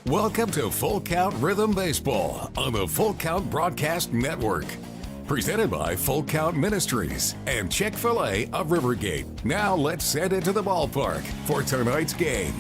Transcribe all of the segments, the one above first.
Welcome to Full Count Rhythm Baseball on the Full Count Broadcast Network. Presented by Full Count Ministries and Chick-fil-A of Rivergate. Now let's head into the ballpark for tonight's game.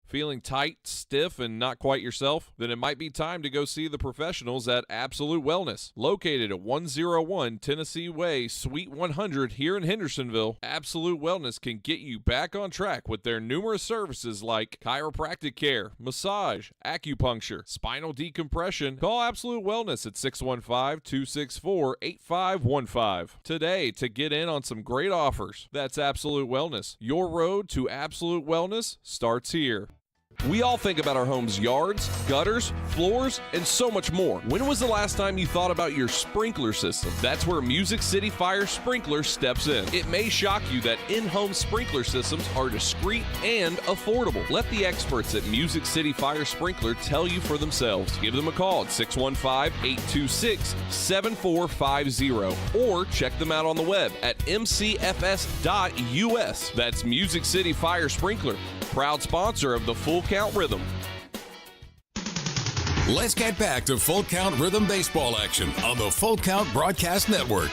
Feeling tight, stiff, and not quite yourself? Then it might be time to go see the professionals at Absolute Wellness. Located at 101 Tennessee Way, Suite 100 here in Hendersonville, Absolute Wellness can get you back on track with their numerous services like chiropractic care, massage, acupuncture, spinal decompression. Call Absolute Wellness at 615-264-8515 today to get in on some great offers. That's Absolute Wellness. Your road to absolute wellness starts here. We all think about our home's yards, gutters, floors, and so much more. When was the last time you thought about your sprinkler system? That's where Music City Fire Sprinkler steps in. It may shock you that in-home sprinkler systems are discreet and affordable. Let the experts at Music City Fire Sprinkler tell you for themselves. Give them a call at 615-826-7450 or check them out on the web at mcfs.us. That's Music City Fire Sprinkler, proud sponsor of the Full Count Rhythm. Let's get back to Full Count Rhythm baseball action on the Full Count Broadcast Network.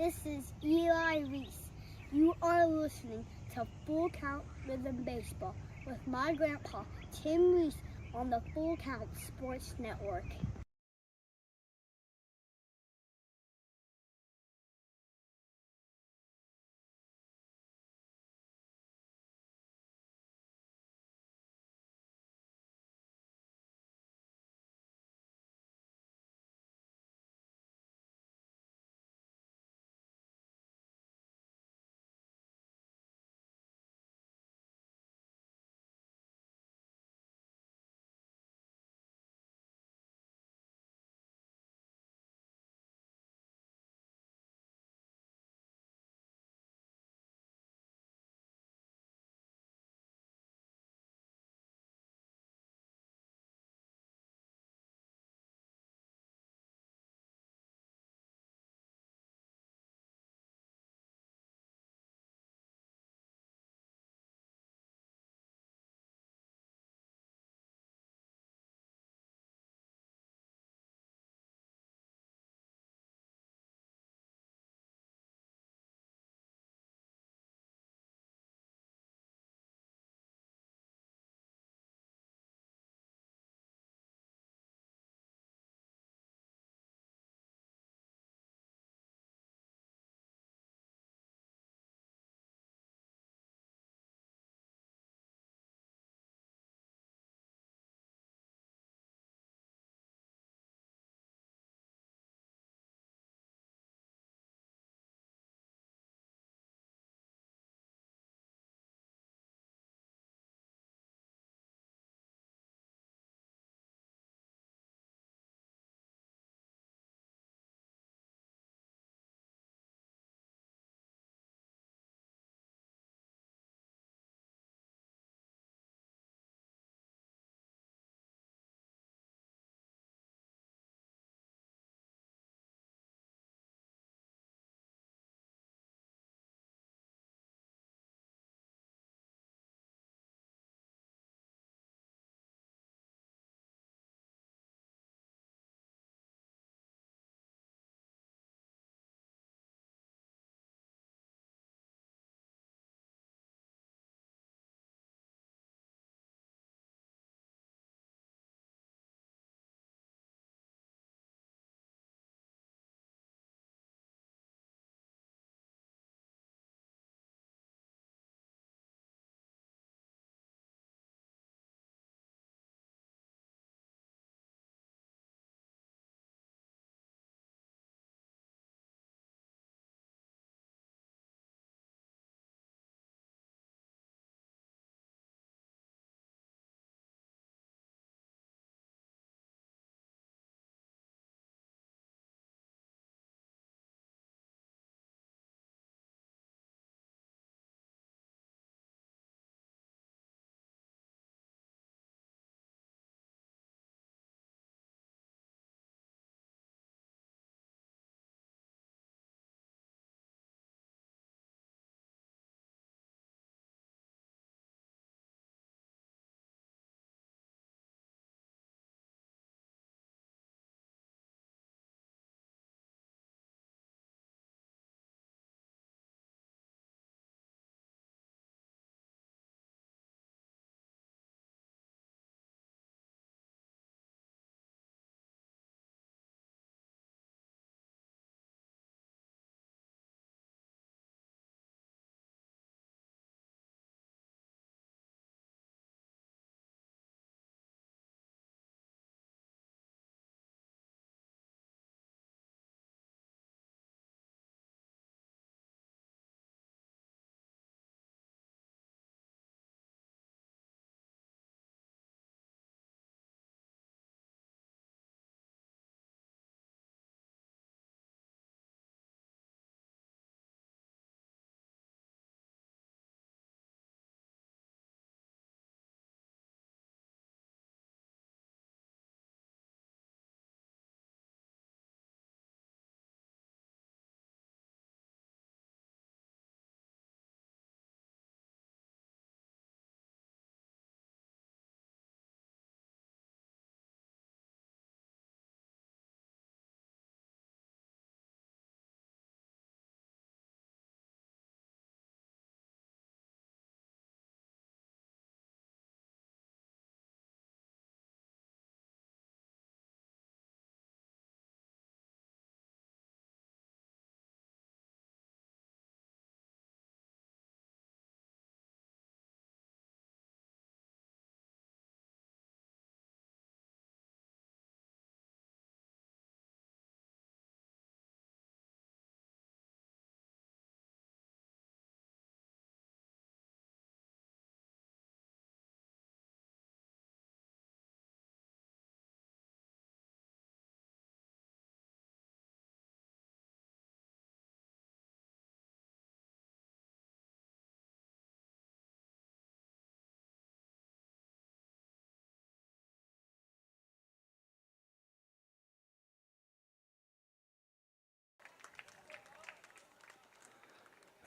This is Eli Reese. You are listening to Full Count Rhythm Baseball with my grandpa, Tim Reese, on the Full Count Sports Network.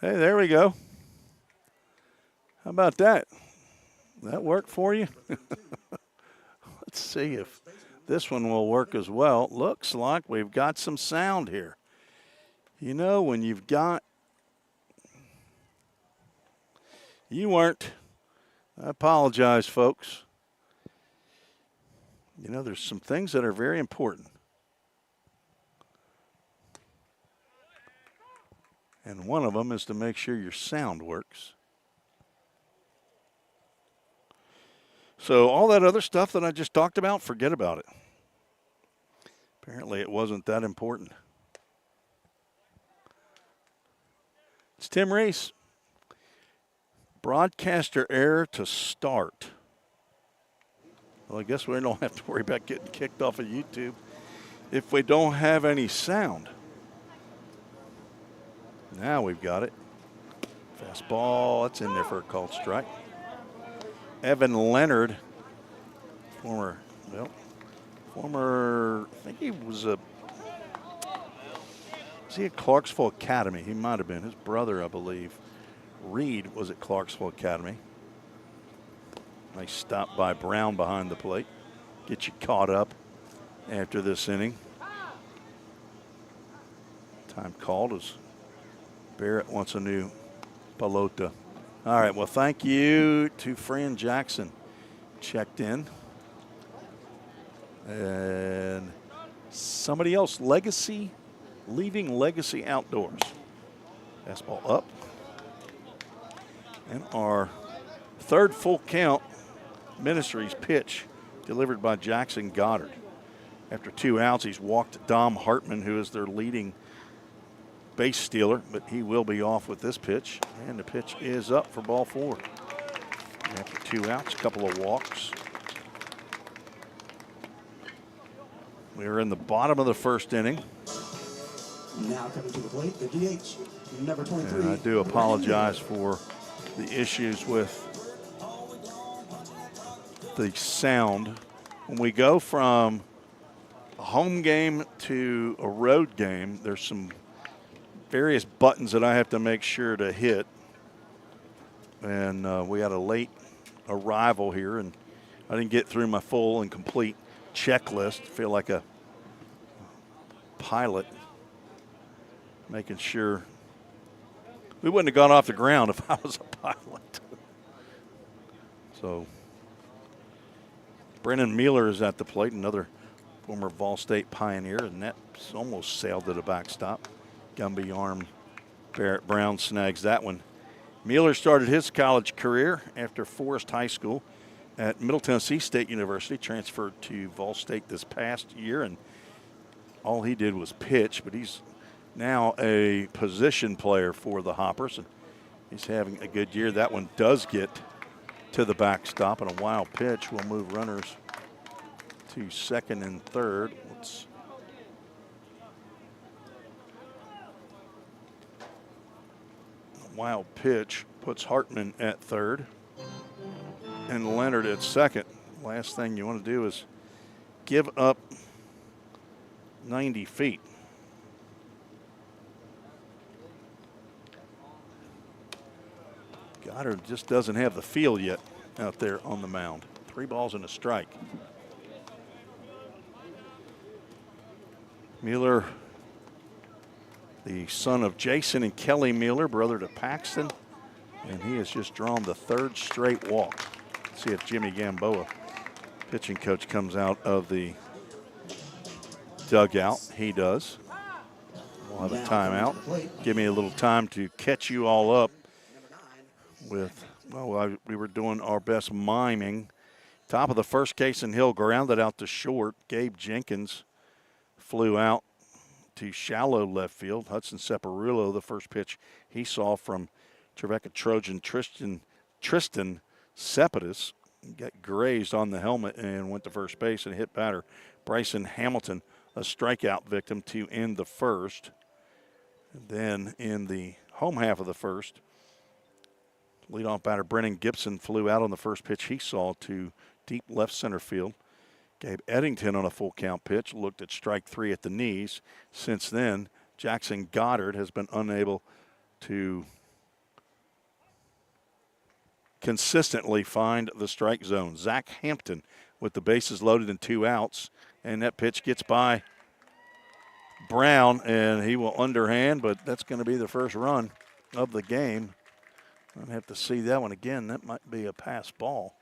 Hey, there we go. How about that? That worked for you? Let's see if this one will work as well. Looks like we've got some sound here. You know, when you've got, you weren't. I apologize, folks. You know, there's some things that are very important. And one of them is to make sure your sound works. So all that other stuff that I just talked about, forget about it. Apparently it wasn't that important. It's Tim Reese. Broadcaster error to start. Well, I guess we don't have to worry about getting kicked off of YouTube if we don't have any sound. Now we've got it. Fastball, that's in there for a called strike. Evan Leonard, former, I think he was at Clarksville Academy? He might have been. His brother, I believe, Reed, was at Clarksville Academy. Nice stop by Brown behind the plate. Get you caught up after this inning. Time called as Barrett wants a new pelota. All right, well, thank you to Fran Jackson. Checked in. And somebody else, leaving Legacy Outdoors. Fastball up. And our third full count Ministries pitch delivered by Jackson Goddard. After 2 outs, he's walked Dom Hartman, who is their leading base stealer, but he will be off with this pitch. And the pitch is up for ball 4. After 2 outs, a couple of walks. We are in the bottom of the first inning. Now coming to the plate, the DH, number 23. And I do apologize for the issues with the sound. When we go from a home game to a road game, there's some various buttons that I have to make sure to hit. And we had a late arrival here, and I didn't get through my full and complete checklist. Feel like a pilot, making sure we wouldn't have gone off the ground if I was a pilot. So Brennan Mueller is at the plate, another former Vol State Pioneer, and that's almost sailed to the backstop. Gumby arm, Barrett Brown snags that one. Mueller started his college career after Forest High School at Middle Tennessee State University, transferred to Vol State this past year, and all he did was pitch, but he's now a position player for the Hoppers, and he's having a good year. That one does get to the backstop, and a wild pitch will move runners to second and third. Wild pitch puts Hartman at third and Leonard at second. Last thing you want to do is give up 90 feet. Goddard just doesn't have the feel yet out there on the mound. 3 balls and a strike. Mueller, the son of Jason and Kelly Mueller, brother to Paxton, and he has just drawn the 3rd straight walk. Let's see if Jimmy Gamboa, pitching coach, comes out of the dugout. He does. We'll have a timeout. Give me a little time to catch you all up with, we were doing our best miming. Top of the first, Cason Hill grounded out to short. Gabe Jenkins flew out to shallow left field. Hudson Separulo, the first pitch he saw from Trevecca Trojan Tristan Cepidus, got grazed on the helmet and went to first base, and hit batter Bryson Hamilton, a strikeout victim, to end the first. And then in the home half of the first, leadoff batter Brennan Gibson flew out on the first pitch he saw to deep left center field. Gabe Eddington on a full count pitch looked at strike 3 at the knees. Since then, Jackson Goddard has been unable to consistently find the strike zone. Zach Hampton with the bases loaded and 2 outs. And that pitch gets by Brown, and he will underhand, but that's going to be the first run of the game. I'll have to see that one again. That might be a pass ball.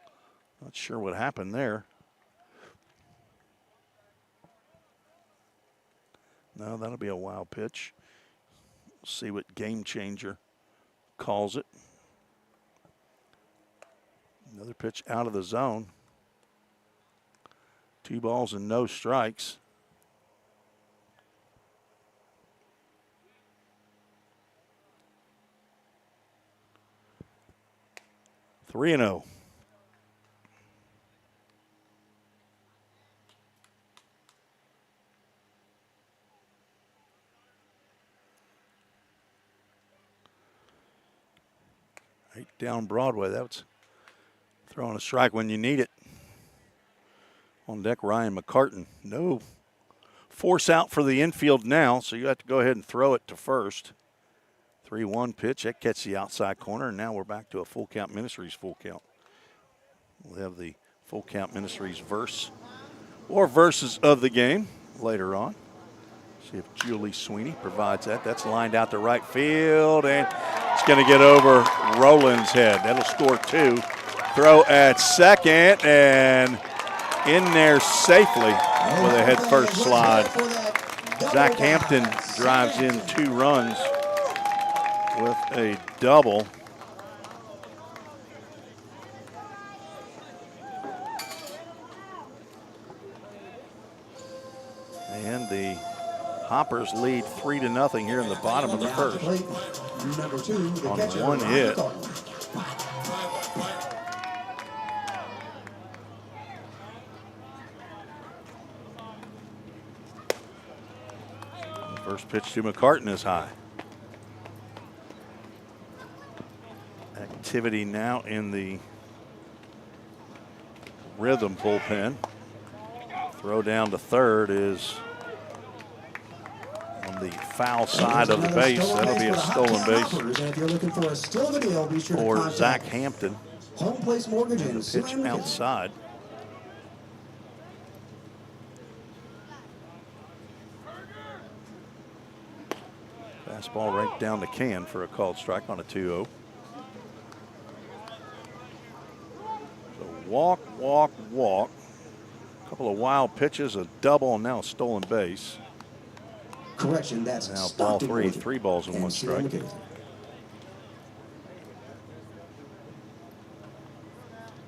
Not sure what happened there. No, that'll be a wild pitch. We'll see what Game Changer calls it. Another pitch out of the zone. 2 balls and no strikes. 3-0. Right down Broadway. That's throwing a strike when you need it. On deck, Ryan McCartan. No force out for the infield now, so you have to go ahead and throw it to first. 3-1 pitch. That gets the outside corner, and now we're back to a full count Ministries full count. We'll have the full count Ministries verse or verses of the game later on. See if Julie Sweeney provides that. That's lined out to right field, and it's going to get over Roland's head. That'll score 2. Throw at second, and in there safely with a head first slide. Zach Hampton drives in 2 runs with a double. And the Hoppers lead 3-0 here in the bottom of the first on 1 hit. First pitch to McCartan is high. Activity now in the Rhythm bullpen. Throw down to third is on the foul side of the base. That'll be a stolen base for Zach Hampton. Home Place Mortgage and The pitch outside. Fastball right down the can for a called strike on a 2-0. So walk, walk, walk. A couple of wild pitches, a double, and now a stolen base. Correction, that's now ball 3, 3 balls and 1 strike.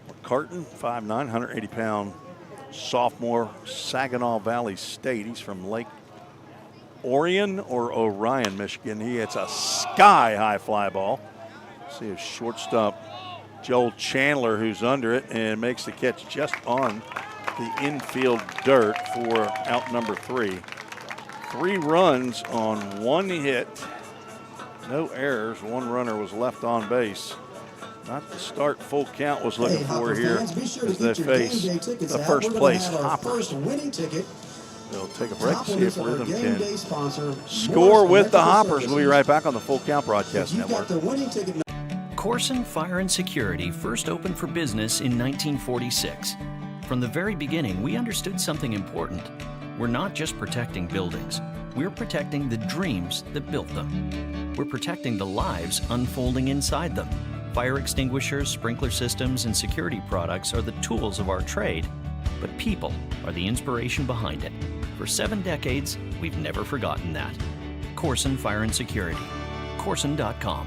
McCartan, 5'9", 180-pound sophomore, Saginaw Valley State. He's from Lake Orion or Orion, Michigan. He hits a sky-high fly ball. See if shortstop Joel Chandler, who's under it, and makes the catch just on the infield dirt for out number 3. 3 runs on 1 hit. No errors. 1 runner was left on base. Not the start full count was looking for here as they face the first place Hoppers. They'll take a break to see if Rhythm can score with the Hoppers. We'll be right back on the Full Count Broadcast Network. Corson Fire and Security first opened for business in 1946. From the very beginning, we understood something important. We're not just protecting buildings. We're protecting the dreams that built them. We're protecting the lives unfolding inside them. Fire extinguishers, sprinkler systems, and security products are the tools of our trade, but people are the inspiration behind it. For 7 decades, we've never forgotten that. Corson Fire and Security. Corson.com.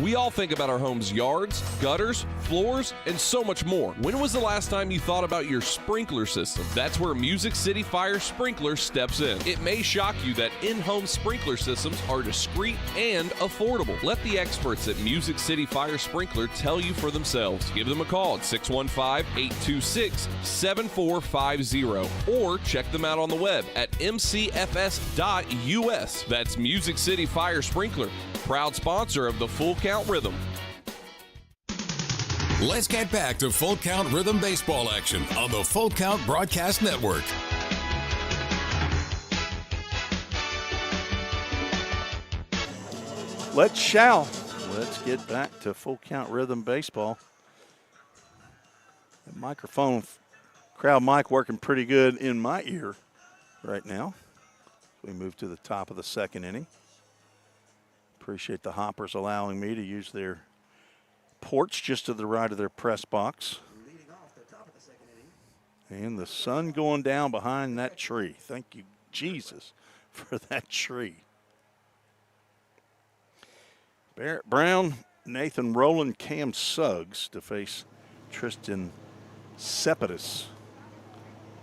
We all think about our home's yards, gutters, floors, and so much more. When was the last time you thought about your sprinkler system? That's where Music City Fire Sprinkler steps in. It may shock you that in-home sprinkler systems are discreet and affordable. Let the experts at Music City Fire Sprinkler tell you for themselves. Give them a call at 615-826-7450 or check them out on the web at mcfs.us. That's Music City Fire Sprinkler, proud sponsor of the Full Count Rhythm. Let's get back to Full Count Rhythm baseball action on the Full Count Broadcast Network. Let's shout Let's get back to full count rhythm baseball. The microphone, crowd mic working pretty good in my ear right now. We move to the top of the second inning. Appreciate the Hoppers allowing me to use their porch just to the right of their press box. Leading off the top of the second inning. And the sun going down behind that tree. Thank you, Jesus, for that tree. Barrett Brown, Nathan Rowland, Cam Suggs to face Tristan Cepedis.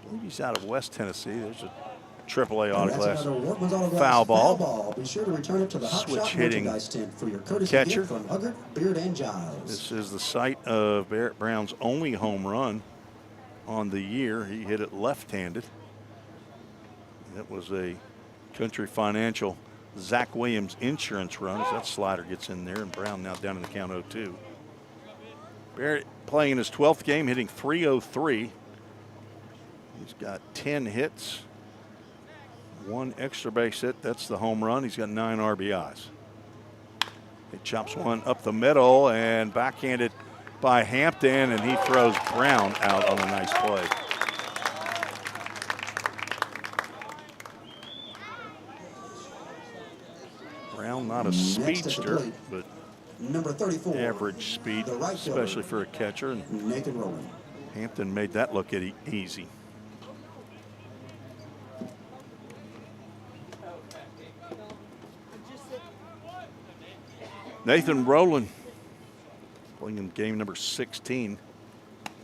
I believe he's out of West Tennessee. There's a AAA autoglass foul ball. Be sure to return it to the Hop Switch Shop hitting merchandise tent for your courtesy catcher. gift from Huggard, Beard, and Giles. This is the site of Barrett Brown's only home run on the year. He hit it left-handed. That was a Country Financial Zach Williams insurance run as that slider gets in there, and Brown now down in the count 0-2. Barrett playing in his 12th game, hitting .303. He's got 10 hits, 1 extra base hit. That's the home run. He's got 9 RBIs. He chops one up the middle and backhanded by Hampton, and he throws Brown out on a nice play. Brown not a speedster, but number 34, average speed, the right fielder, especially for a catcher. And Nathan Rowland. Hampton made that look easy. Nathan Rowland playing in game number 16.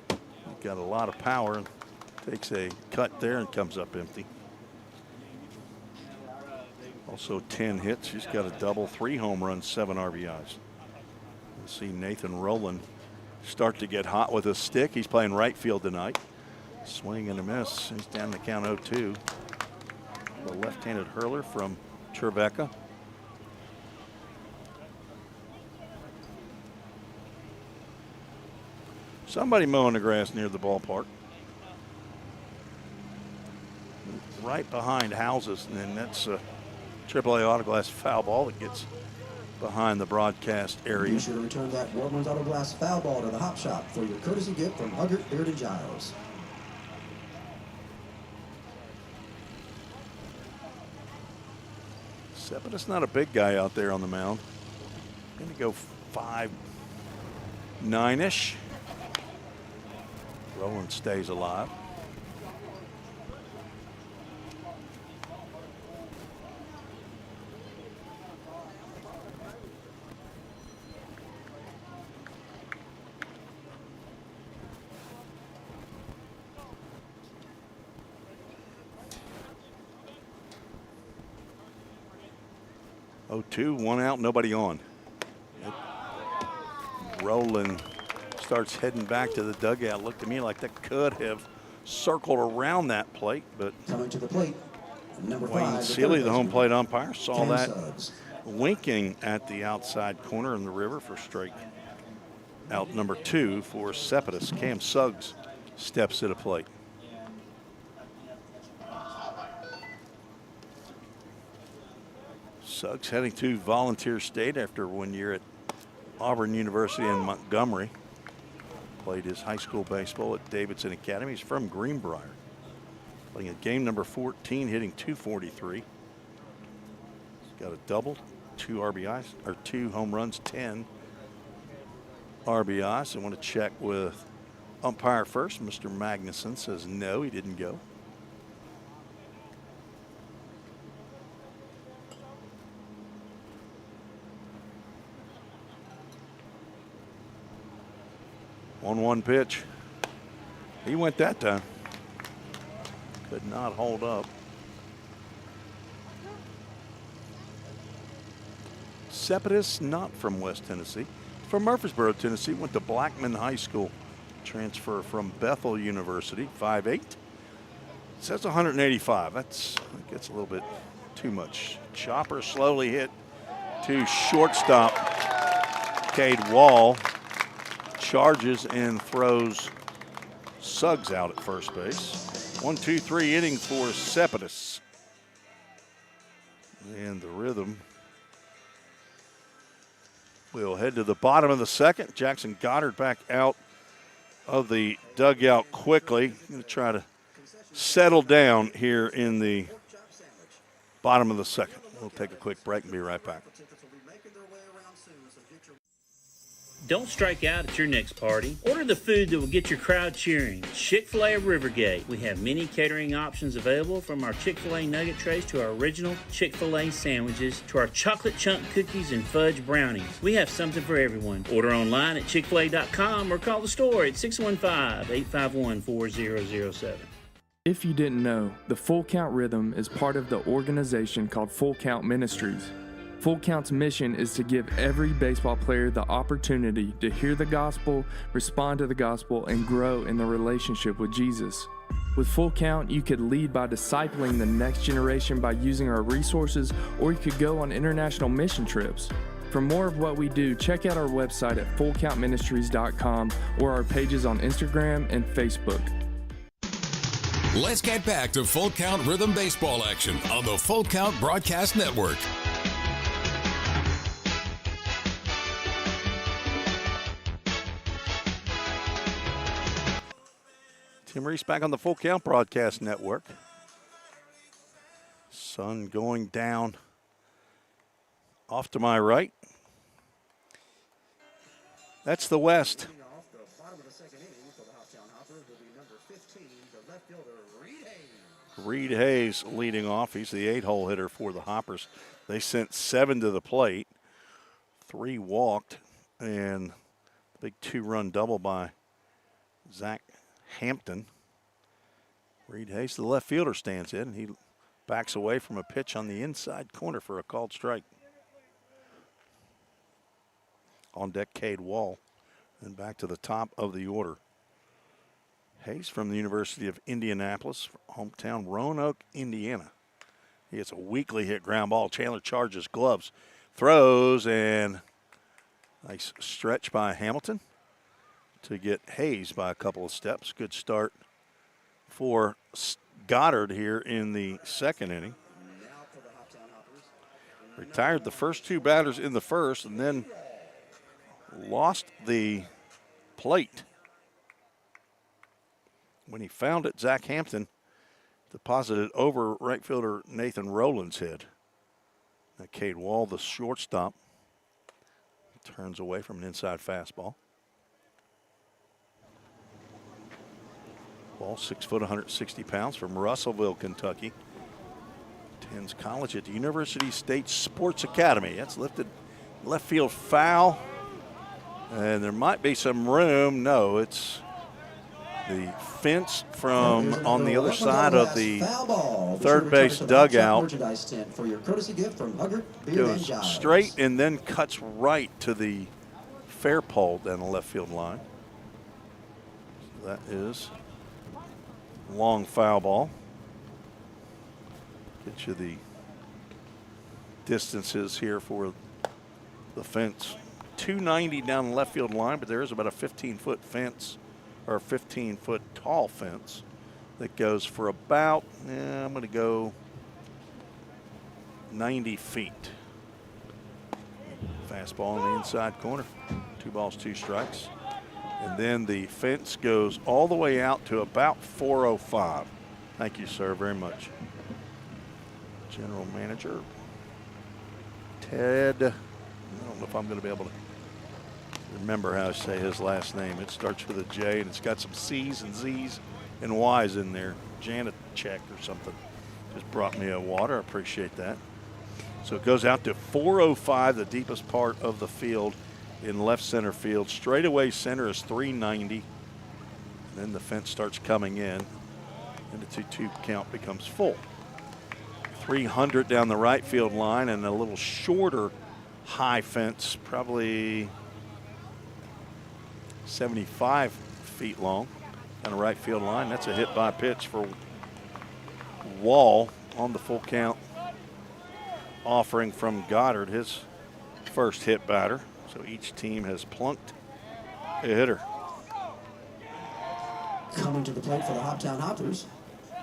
He got a lot of power and takes a cut there and comes up empty. Also 10 hits. He's got a double, 3 home runs, 7 RBIs. We'll see Nathan Rowland start to get hot with his stick. He's playing right field tonight. Swing and a miss. He's down the count 0-2. The left-handed hurler from Trevecca. Somebody mowing the grass near the ballpark. Right behind houses, and that's a AAA autoglass foul ball that gets behind the broadcast area. Be sure to return that Workman's Autoglass foul ball to the Hop Shop for your courtesy gift from Huggard, Beard, and Giles. Cepedis not a big guy out there on the mound. Going to go 5'9"-ish. Rowland stays alive. Oh, 2, 1 out, nobody on. Rowland starts heading back to the dugout. Looked to me like that could have circled around that plate, but coming to the plate, number Wayne 5, Seeley, the home plate umpire, saw Cam that Suggs. winking at the outside corner in the river for strike out number 2 for Cepedis. Cam Suggs steps to the plate. Suggs heading to Volunteer State after 1 year at Auburn University in Montgomery. Played his high school baseball at Davidson Academy. He's from Greenbrier. Playing at game number 14, hitting .243. He's got a double, 2 RBIs, or 2 home runs, 10 RBIs. I want to check with umpire first. Mr. Magnuson says no, he didn't go. On 1 pitch. He went that time. Could not hold up. Cepedis, not from West Tennessee. From Murfreesboro, Tennessee. Went to Blackman High School. Transfer from Bethel University. 5'8". Says 185. That gets a little bit too much. Chopper slowly hit to shortstop. Cade Wall charges and throws Suggs out at first base. 1, 2, 3 inning for Cepedis. And the rhythm We'll head to the bottom of the second. Jackson Goddard back out of the dugout quickly. Going to try to settle down here in the bottom of the second. We'll take a quick break and be right back. Don't strike out at your next party. Order the food that will get your crowd cheering. Chick-fil-A of Rivergate. We have many catering options available, from our Chick-fil-A nugget trays to our original Chick-fil-A sandwiches to our chocolate chunk cookies and fudge brownies. We have something for everyone. Order online at chickfil-a.com or call the store at 615-851-4007. If you didn't know, the Full Count Rhythm is part of the organization called Full Count Ministries. Full Count's mission is to give every baseball player the opportunity to hear the gospel, respond to the gospel, and grow in the relationship with Jesus. With Full Count, you could lead by discipling the next generation by using our resources, or you could go on international mission trips. For more of what we do, check out our website at fullcountministries.com or our pages on Instagram and Facebook. Let's get back to Full Count Rhythm Baseball action on the Full Count Broadcast Network. Tim Reese back on the Full Count Broadcast Network. Sun going down off to my right. That's the West. Reed Hayes leading off. He's the 8-hole hitter for the Hoppers. They sent 7 to the plate. 3 walked, and the big 2-run double by Zach Hampton. Reed Hayes, the left fielder, stands in. He backs away from a pitch on the inside corner for a called strike. On deck, Cade Wall. And back to the top of the order. Hayes from the University of Indianapolis, hometown Roanoke, Indiana. He hits a weakly hit ground ball. Chandler charges, gloves, throws, and nice stretch by Hamilton to get Hayes by a couple of steps. Good start for Goddard here in the second inning. Retired the first 2 batters in the first and then lost the plate. When he found it, Zach Hampton deposited over right fielder Nathan Rowland's head. Now Cade Wall, the shortstop, turns away from an inside fastball. Wall, 6 foot, 160 pounds, from Russellville, Kentucky. Attends college at the University State Sports Academy. That's lifted left field foul. And there might be some room. No, it's the fence from on the other side of the third base dugout. Goes straight and then cuts right to the fair pole down the left field line. So that is long foul ball. Get you the distances here for the fence. 290 down the left field line, but there is about a 15-foot fence, or a 15-foot tall fence that goes for about, I'm going to go 90 feet. Fastball in the inside corner. 2 balls, 2 strikes. And then the fence goes all the way out to about 405. Thank you, sir, very much. General Manager Ted, I don't know if I'm going to be able to remember how to say his last name. It starts with a J and it's got some C's and Z's and Y's in there. Janet Check or something. Just brought me a water. I appreciate that. So it goes out to 405, the deepest part of the field in left center field. Straightaway center is 390. Then the fence starts coming in and the 2-2 count becomes full. 300 down the right field line and a little shorter high fence, probably 75 feet long on the right field line. That's a hit by pitch for Wall on the full count offering from Goddard, his first hit batter. So each team has plunked a hitter. Coming to the plate for the Hoptown Hoppers,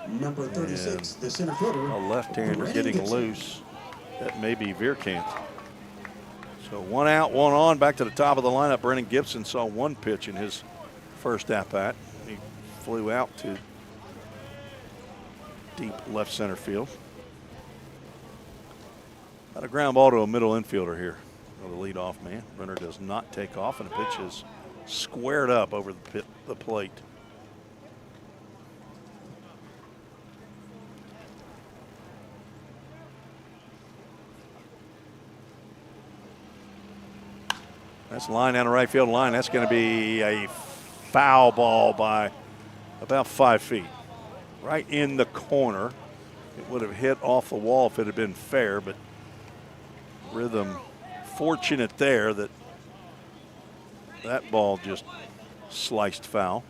number 36, the center fielder. A left-hander getting loose. That may be Vierkant. So So 1 out, 1 on, back to the top of the lineup. Brennan Gibson saw 1 pitch in his first at-bat. He flew out to deep left center field. Got a ground ball to a middle infielder here. The leadoff man. Runner does not take off, and the pitch is squared up over the plate. That's a line down the right field line. That's going to be a foul ball by about 5 feet. Right in the corner. It would have hit off the wall if it had been fair, but Rhythm fortunate there that that ball just sliced foul.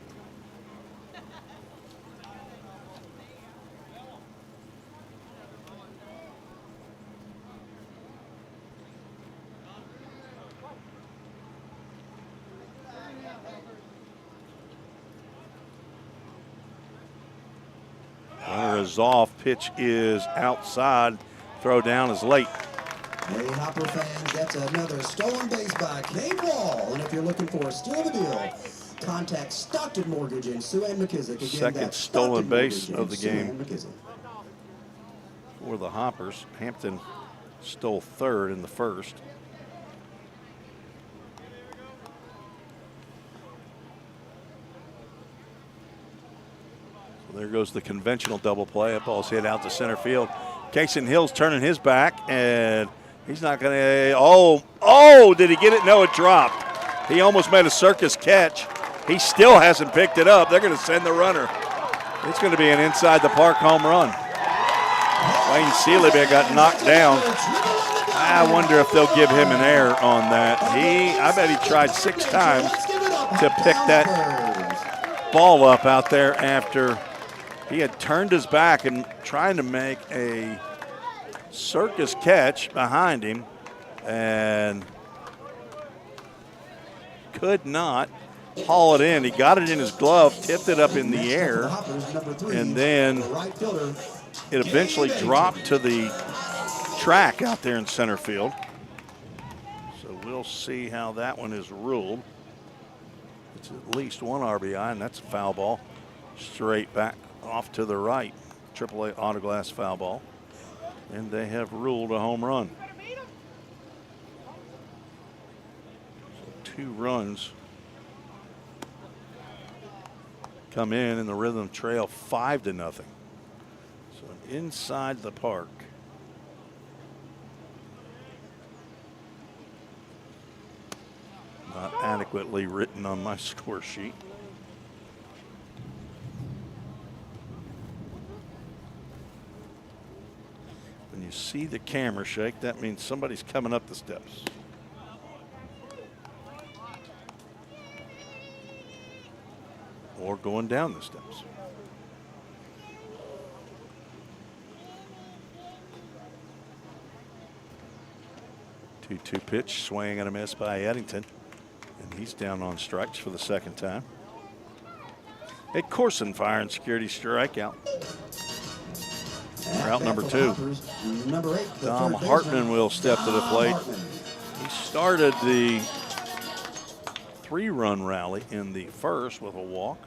Runner is off. Pitch is outside. Throw down is late. Hey, Hopper fans, that's another stolen base by Cade Wall. And if you're looking for a steal of a deal, contact Stockton Mortgage and Sue Ann McKissick. Again, Second stolen base of the game for the Hoppers. Hampton stole third in the first. So there goes the conventional double play. That ball's hit out to center field. Kason Hill's turning his back, and he's not going to. Oh, did he get it? No, it dropped. He almost made a circus catch. He still hasn't picked it up. They're going to send the runner. It's going to be an inside the park home run. Wayne Seeley got knocked down. I wonder if they'll give him an error on that. I bet he tried 6 times to pick that ball up out there after he had turned his back and trying to make a circus catch behind him and could not haul it in. He got it in his glove, tipped it up in the air, and then it eventually dropped to the track out there in center field. So we'll see how that one is ruled. It's at least 1 RBI, and that's a foul ball. Straight back off to the right. AAA autoglass foul ball. And they have ruled a home run. So 2 runs come in the Rhythm trail 5-0. So inside the park. Not adequately written on my score sheet. When you see the camera shake, that means somebody's coming up the steps. Or going down the steps. 2-2 pitch, swing and a miss by Eddington. And he's down on strikes for the second time. A Corson Fire and Security strikeout. Route number 2. Dom Hartman will step to the plate. He started the 3-run rally in the first with a walk.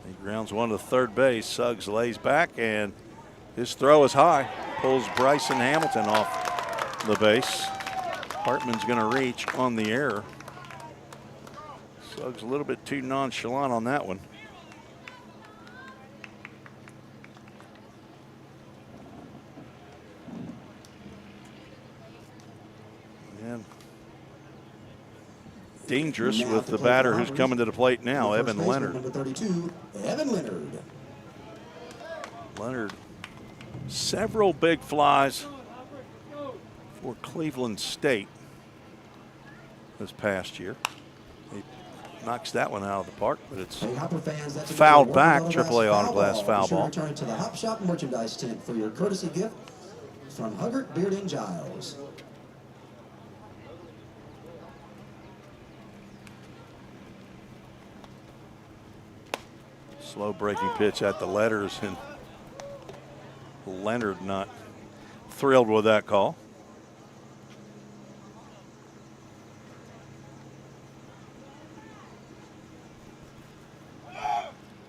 He grounds one to third base. Suggs lays back, and his throw is high. Pulls Bryson Hamilton off the base. Hartman's going to reach on the error. Suggs a little bit too nonchalant on that one. And dangerous with the batter who's coming to the plate now, Evan Leonard. Number 32, Evan Leonard. Leonard, several big flies for Cleveland State this past year. He knocks that one out of the park, but it's fouled back. AAA autoglass foul ball. Return to the Hop Shop merchandise tent for your courtesy gift from Huggart, Beard, and Giles. Slow breaking pitch at the letters, and Leonard not thrilled with that call.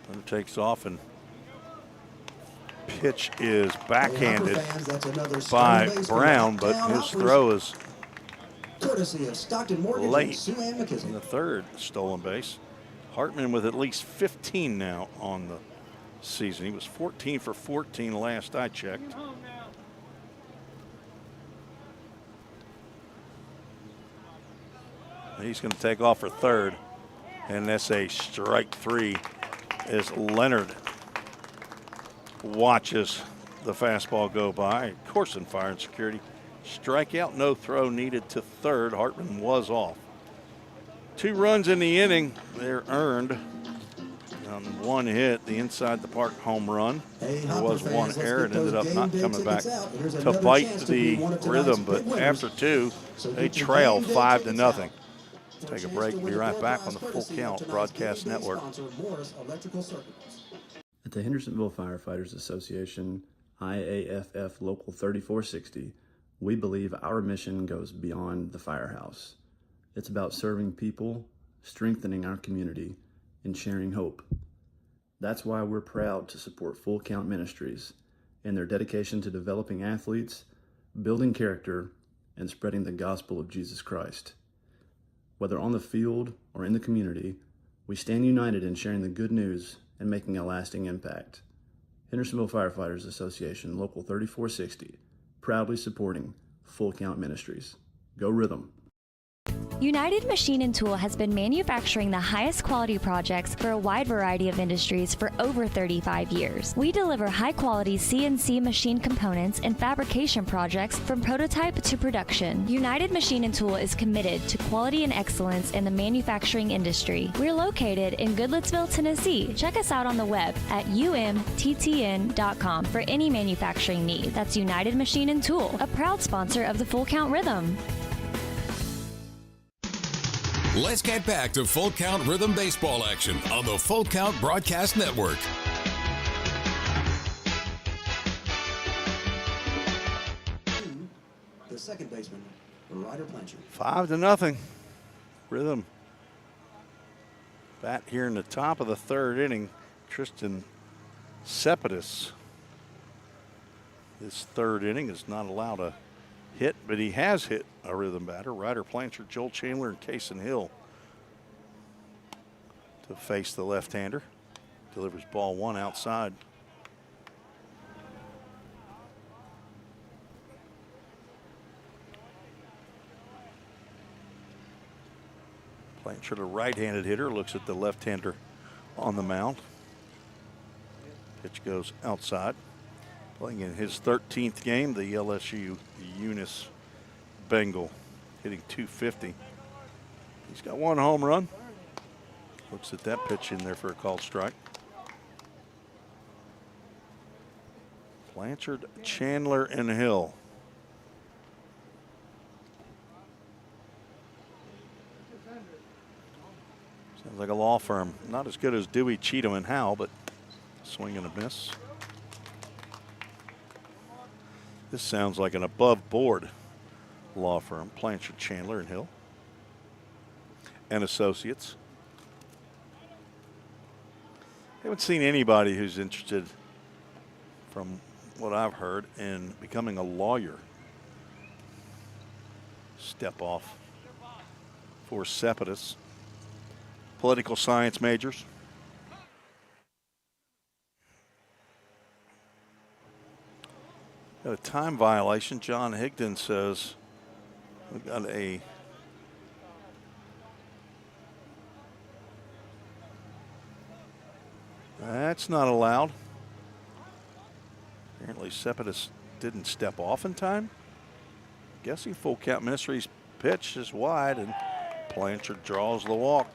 Leonard takes off, and pitch is backhanded by Brown, but his throw is courtesy of Stockton Mortgage late and Sue Ann McKissick. in the third stolen base. Hartman with at least 15 now on the season. He was 14 for 14 last I checked. He's going to take off for third, and that's a strike three as Leonard watches the fastball go by. Corson Fire and Security. Strikeout, no throw needed to third. Hartman was off. 2 runs in the inning. They're earned on 1 hit, the inside the park home run. There was 1 error. It ended up not coming back to bite the rhythm, but after 2, they trail 5-0. Take a break. Be right back on the Full Count Broadcast Network. At the Hendersonville Firefighters Association, IAFF Local 3460, we believe our mission goes beyond the firehouse. It's about serving people, strengthening our community, and sharing hope. That's why we're proud to support Full Count Ministries and their dedication to developing athletes, building character, and spreading the gospel of Jesus Christ. Whether on the field or in the community, we stand united in sharing the good news and making a lasting impact. Hendersonville Firefighters Association, Local 3460, proudly supporting Full Count Ministries. Go Rhythm! United Machine and Tool has been manufacturing the highest quality projects for a wide variety of industries for over 35 years. We deliver high-quality CNC machine components and fabrication projects from prototype to production. United Machine and Tool is committed to quality and excellence in the manufacturing industry. We're located in Goodlettsville, Tennessee. Check us out on the web at umttn.com for any manufacturing need. That's United Machine and Tool, a proud sponsor of the Full Count Rhythm. Let's get back to Full Count Rhythm Baseball action on the Full Count Broadcast Network. The second baseman, Ryder Blanchard. 5-0. Rhythm bat here in the top of the third inning. Tristan Cepedis. This third inning is not allowed a hit, but he has hit a Rhythm batter. Ryder Blanchard, Joel Chandler, and Kaysen Hill to face the left-hander. Delivers ball 1 outside. Blanchard, a right-handed hitter, looks at the left-hander on the mound. Pitch goes outside. Playing in his 13th game, the LSU Eunice Bengal, hitting .250. He's got 1 home run. Looks at that pitch in there for a called strike. Blanchard, Chandler, and Hill. Sounds like a law firm. Not as good as Dewey, Cheatham, and Howe, but swing and a miss. This sounds like an above-board law firm. Blanchard, Chandler, and Hill. And Associates. I haven't seen anybody who's interested, from what I've heard, in becoming a lawyer. Step off for Cepedis. Political science majors. Got a time violation. John Higdon says we've got a that's not allowed. Apparently Cepedis didn't step off in time. Guessing Full Count Ministries pitch is wide, and Blanchard draws the walk.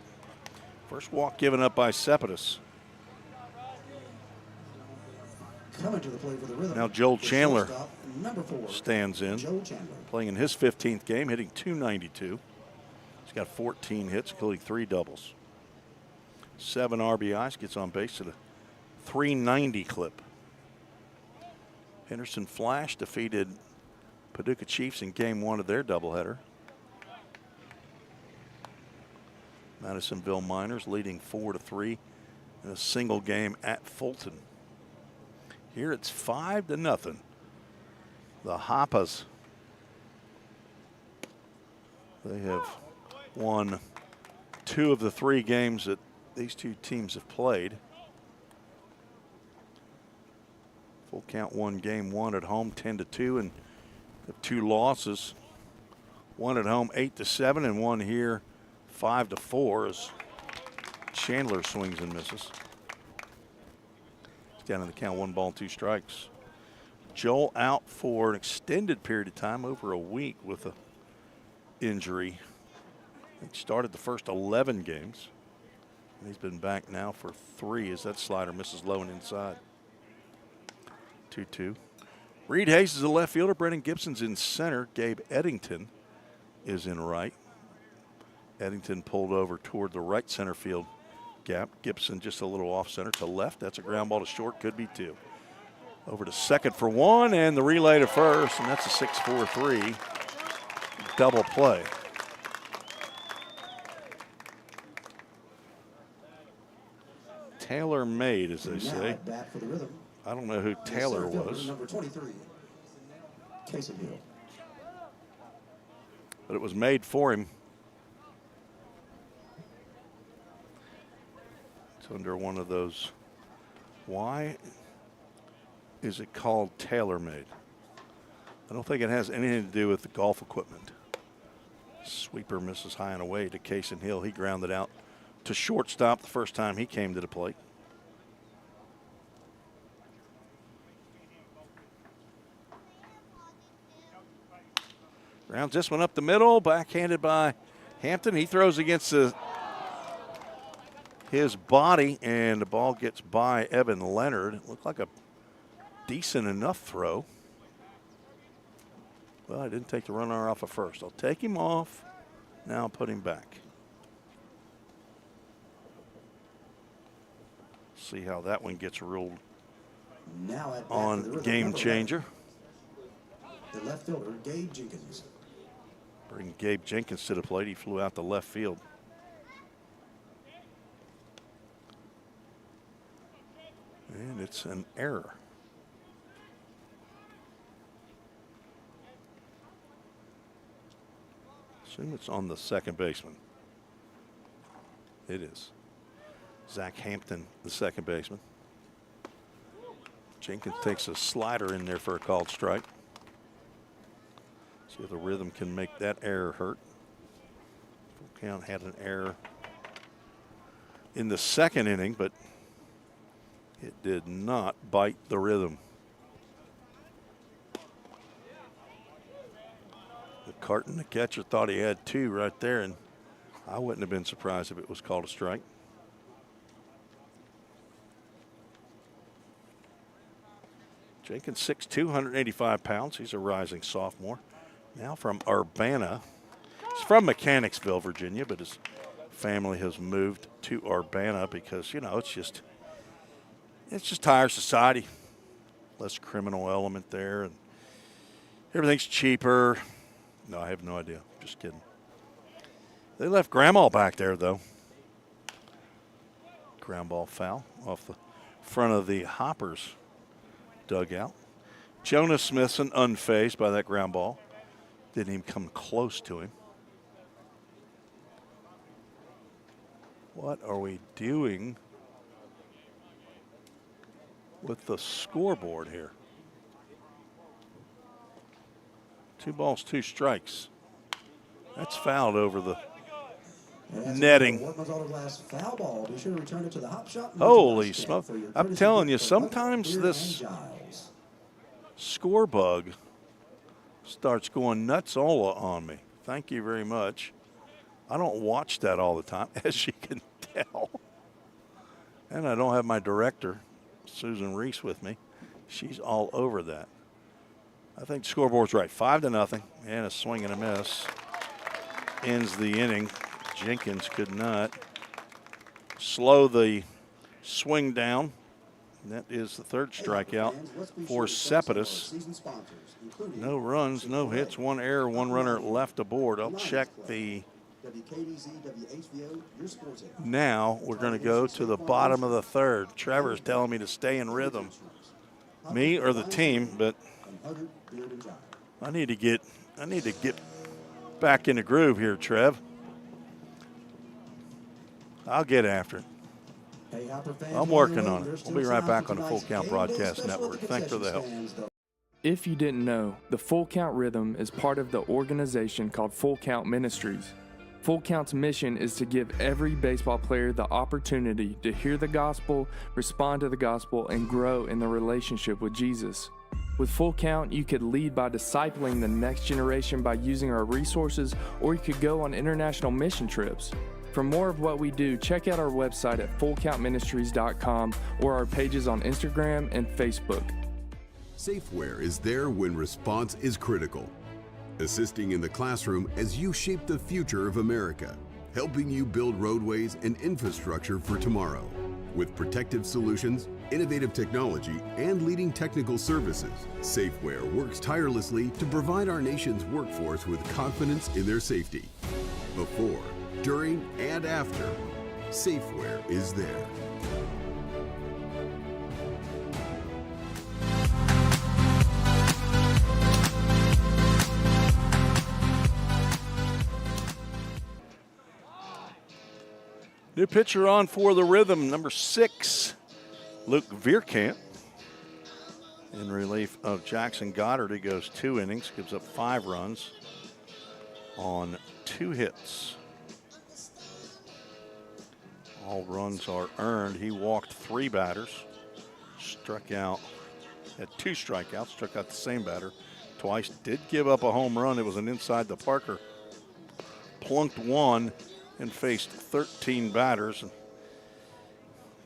First walk given up by Cepedis. Coming to the plate for the Rhythm. Now Joel Chandler number 4, stands in, playing in his 15th game, hitting .292. He's got 14 hits, including 3 doubles. 7 RBIs, gets on base at a .390 clip. Henderson Flash defeated Paducah Chiefs in game 1 of their doubleheader. Madisonville Miners leading 4-3 in a single game at Fulton. Here it's 5-0. The Hoppas, they have won 2 of the 3 games that these two teams have played. Full Count won game 1 at home 10-2, and have 2 losses. One at home 8-7, and one here 5-4 as Chandler swings and misses. He's down in the count, 1 ball, 2 strikes. Joel out for an extended period of time, over a week, with an injury. He started the first 11 games. And he's been back now for 3 as that slider misses low and inside. 2-2. Reed Hayes is the left fielder. Brennan Gibson's in center. Gabe Eddington is in right. Eddington pulled over toward the right center field gap. Gibson just a little off center to left. That's a ground ball to short. Could be 2. Over to second for 1, and the relay to first, and that's a 6-4-3 double play. Taylor made, as they say. I don't know who Taylor was. Number 23, Casey Hill. But it was made for him. It's under one of those. Why is it called tailor-made? I don't think it has anything to do with the golf equipment. Sweeper misses high and away to Casey Hill. He grounded out to shortstop the first time he came to the plate. Grounds this one up the middle, backhanded by Hampton. He throws against his body, and the ball gets by Evan Leonard. It looked like a decent enough throw. Well, I didn't take the runner off at first. I'll take him off. Now I'll put him back. See how that one gets ruled Now at on game changer. The left fielder, Gabe Jenkins. Bring Gabe Jenkins to the plate. He flew out to left field. And it's an error. Assume it's on the second baseman. It is. Zach Hampton, the second baseman. Jenkins takes a slider in there for a called strike. See if the rhythm can make that error hurt. Full Count had an error in the second inning, but it did not bite the rhythm. Carton, the catcher, thought he had 2 right there, and I wouldn't have been surprised if it was called a strike. Jenkins, 6'2", 185 pounds. He's a rising sophomore. Now from Urbana. He's from Mechanicsville, Virginia, but his family has moved to Urbana because, you know, it's just higher society. Less criminal element there, and everything's cheaper. No, I have no idea. Just kidding. They left Grandma back there, though. Ground ball foul off the front of the Hoppers dugout. Jonas Smithson unfazed by that ground ball. Didn't even come close to him. What are we doing with the scoreboard here? 2 balls, 2 strikes. That's fouled over the netting. Holy smoke. I'm telling you, sometimes this score bug starts going nuts all on me. Thank you very much. I don't watch that all the time, as you can tell. And I don't have my director, Susan Reese, with me. She's all over that. I think the scoreboard's right. 5-0, and a swing and a miss ends the inning. Jenkins could not slow the swing down. That is the third strikeout for Cepidus. No runs, no hits, one error, one runner left aboard. I'll check the. Now we're going to go to the bottom of the third. Trevor's telling me to stay in rhythm. Me or the team, but I need to get back in the groove here, Trev. I'll get after it. I'm working on it. We'll be right back on the Full Count Broadcast Network. Thanks for the help. If you didn't know, the Full Count Rhythm is part of the organization called Full Count Ministries. Full Count's mission is to give every baseball player the opportunity to hear the gospel, respond to the gospel, and grow in the relationship with Jesus. With Full Count, you could lead by discipling the next generation by using our resources, or you could go on international mission trips. For more of what we do, check out our website at fullcountministries.com or our pages on Instagram and Facebook. Safeware is there when response is critical, assisting in the classroom as you shape the future of America, helping you build roadways and infrastructure for tomorrow. With protective solutions, innovative technology, and leading technical services, Safeware works tirelessly to provide our nation's workforce with confidence in their safety. Before, during, and after, Safeware is there. New pitcher on for the Rhythm, number 6, Luke Vierkamp. In relief of Jackson Goddard, he goes 2 innings, gives up 5 runs on 2 hits. All runs are earned. He walked 3 batters, struck out, had 2 strikeouts, struck out the same batter twice. Did give up a home run. It was an inside the Parker. Plunked 1 and faced 13 batters.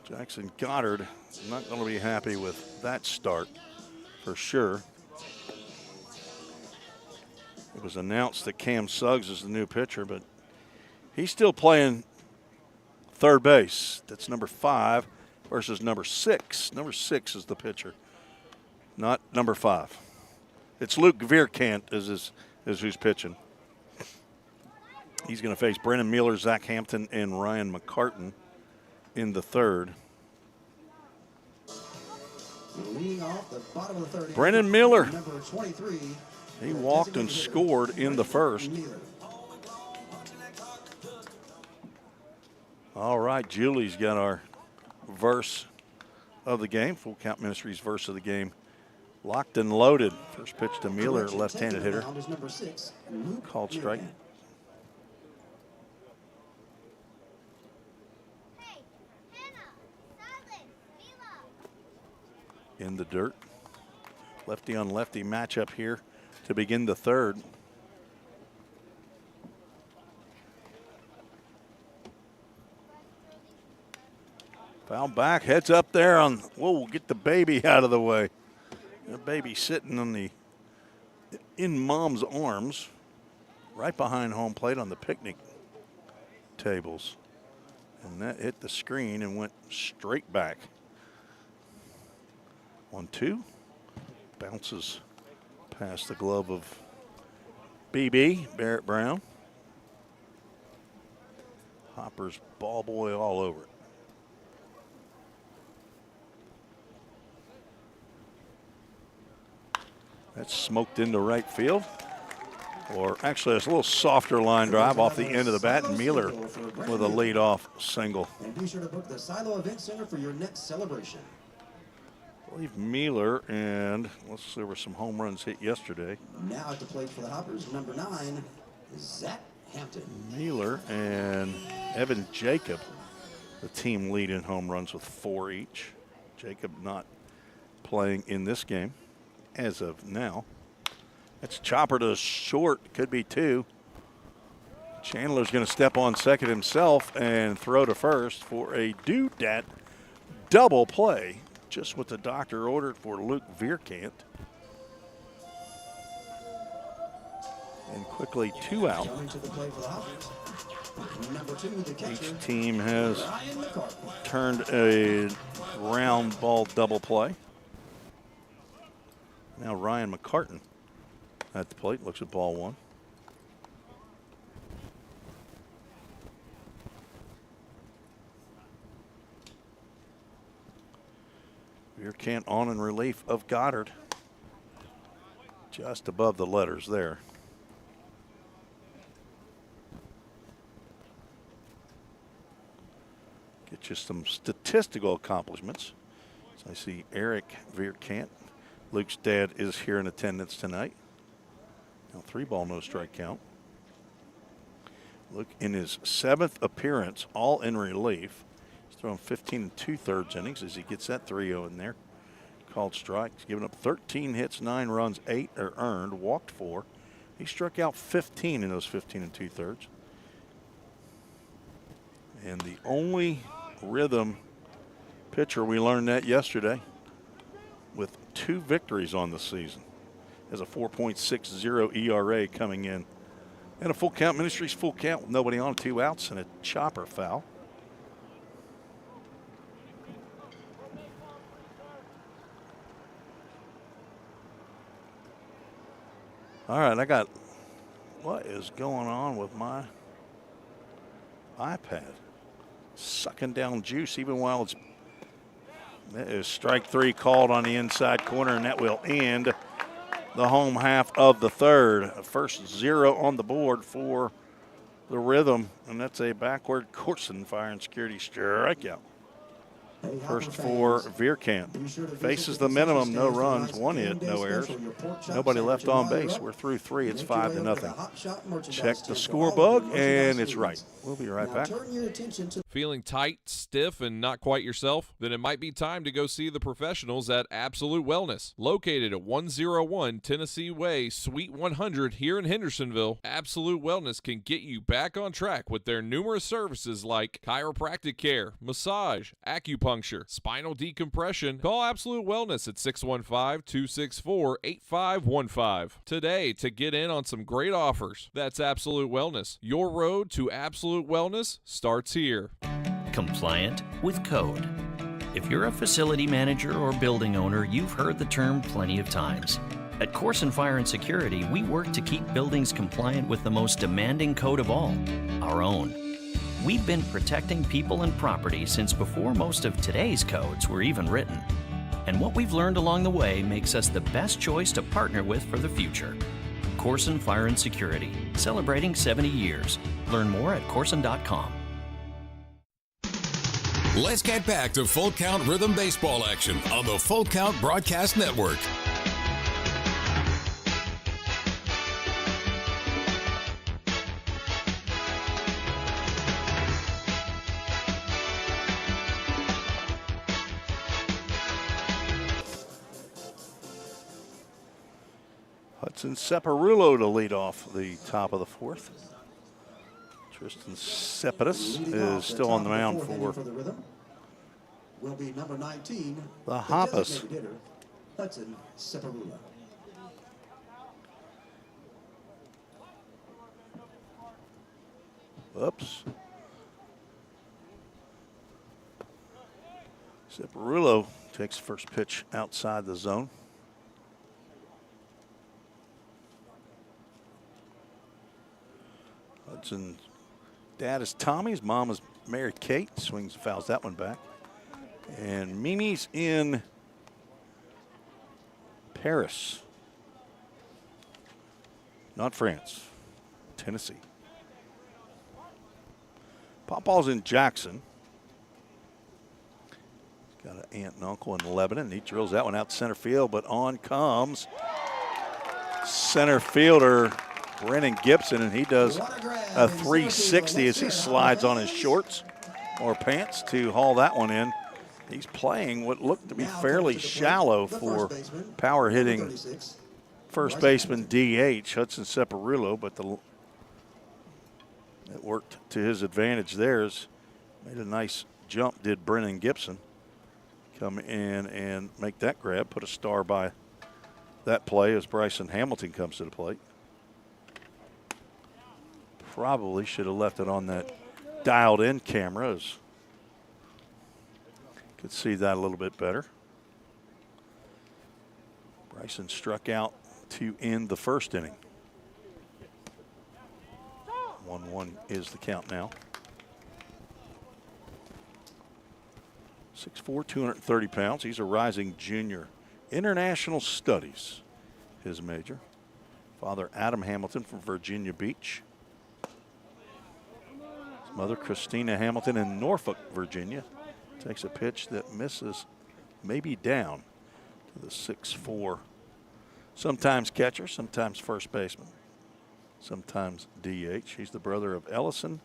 Jackson Goddard not going to be happy with that start for sure. It was announced that Cam Suggs is the new pitcher, but he's still playing third base. That's number 5 versus number 6. Number 6 is the pitcher, not number 5. It's Luke Vierkamp is who's pitching. He's going to face Brennan Mueller, Zach Hampton, and Ryan McCartan in the third. Brennan Mueller, he walked and scored in the first. All right, Julie's got our verse of the game, Full Count Ministries verse of the game. Locked and loaded. First pitch to Mueller, left-handed hitter. Called strike. In the dirt. Lefty on lefty matchup here to begin the third. Foul back, heads up there on, whoa, get the baby out of the way. The baby sitting on in mom's arms, right behind home plate on the picnic tables. And that hit the screen and went straight back. 1-2, bounces past the glove of BB, Barrett Brown. Hopper's ball boy all over it. That's smoked into right field. Or actually, it's a little softer line drive off the end of the bat, and Mueller with a leadoff single. And be sure to book the Silo Event Center for your next celebration. I believe Mueller and there were some home runs hit yesterday. Now at the plate for the Hoppers, number 9, Zach Hampton. Mueller and Evan Jacob, the team lead in home runs with 4 each. Jacob not playing in this game as of now. That's chopper to short, could be 2. Chandler's going to step on second himself and throw to first for a do-dat double play. Just what the doctor ordered for Luke Vierkamp. And quickly 2 out. Coming to the plate for the Hoppers, Number 2, the catcher, Each team has Ryan McCartney. turned a round ball double play. Now Ryan McCartan at the plate, looks at ball one. Veerkant on in relief of Goddard. Just above the letters there. Get you some statistical accomplishments. So I see Eric Veerkant. Luke's dad is here in attendance tonight. Now 3-ball, no strike count. Luke in his 7th appearance, all in relief. He's thrown 15 2/3 innings as he gets that 3-0 in there. Called strikes, given up 13 hits, 9 runs, 8 are earned, walked 4. He struck out 15 in those 15 2/3. And the only rhythm pitcher, we learned that yesterday, with 2 victories on the season, has a 4.60 ERA coming in. And a full count, Ministries full count with nobody on, 2 outs and a chopper foul. All right, I got, what is going on with my iPad? Sucking down juice even while it's, that is strike 3 called on the inside corner, and that will end the home half of the third. First 0 on the board for the Rhythm, and that's a backward Corson Fire and Security strikeout. First for Veerkant. Faces the minimum, no runs, 1 hit, no errors. Nobody left on base. We're through 3. It's 5-0. Check the scorebook, and it's right. We'll be right back. Feeling tight, stiff, and not quite yourself? Then it might be time to go see the professionals at Absolute Wellness. Located at 101 Tennessee Way, Suite 100 here in Hendersonville, Absolute Wellness can get you back on track with their numerous services like chiropractic care, massage, acupuncture, spinal decompression. Call Absolute Wellness at 615-264-8515 today to get in on some great offers. That's Absolute Wellness. Your road to absolute wellness starts here. Compliant with code. If you're a facility manager or building owner, you've heard the term plenty of times. At Corson Fire and Security, we work to keep buildings compliant with the most demanding code of all, our own. We've been protecting people and property since before most of today's codes were even written. And what we've learned along the way makes us the best choice to partner with for the future. Corson Fire and Security, celebrating 70 years. Learn more at corson.com. Let's get back to Full Count Rhythm Baseball action on the Full Count Broadcast Network. Hudson Separulo to lead off the top of the 4th. Tristan Cepidus is still on the mound for the Rhythm. Will be number 19, the Hoppus. designated hitter, Hudson Separulo. Oops. Separulo takes first pitch outside the zone. Hudson, dad is Tommy, his mom is Mary Kate. Swings and fouls that one back. And Mimi's in Paris. Not France, Tennessee. Pawpaw's in Jackson. Got an aunt and uncle in Lebanon. He drills that one out to center field, but on comes center fielder Brennan Gibson, and he does a 360 as he slides on his shorts or pants to haul that one in. He's playing what looked to be fairly shallow for power hitting first baseman DH Hudson Separulo, but it worked to his advantage there. Made a nice jump, did Brennan Gibson. Come in and make that grab, put a star by that play as Bryson Hamilton comes to the plate. Probably should have left it on that dialed-in cameras. Could see that a little bit better. Bryson struck out to end the first inning. 1-1 is the count now. 6'4", 230 pounds. He's a rising junior. International Studies, his major. Father Adam Hamilton from Virginia Beach. His mother Christina Hamilton in Norfolk, Virginia. Takes a pitch that misses, maybe down to the 6'4". Sometimes catcher, sometimes first baseman, sometimes DH. He's the brother of Ellison,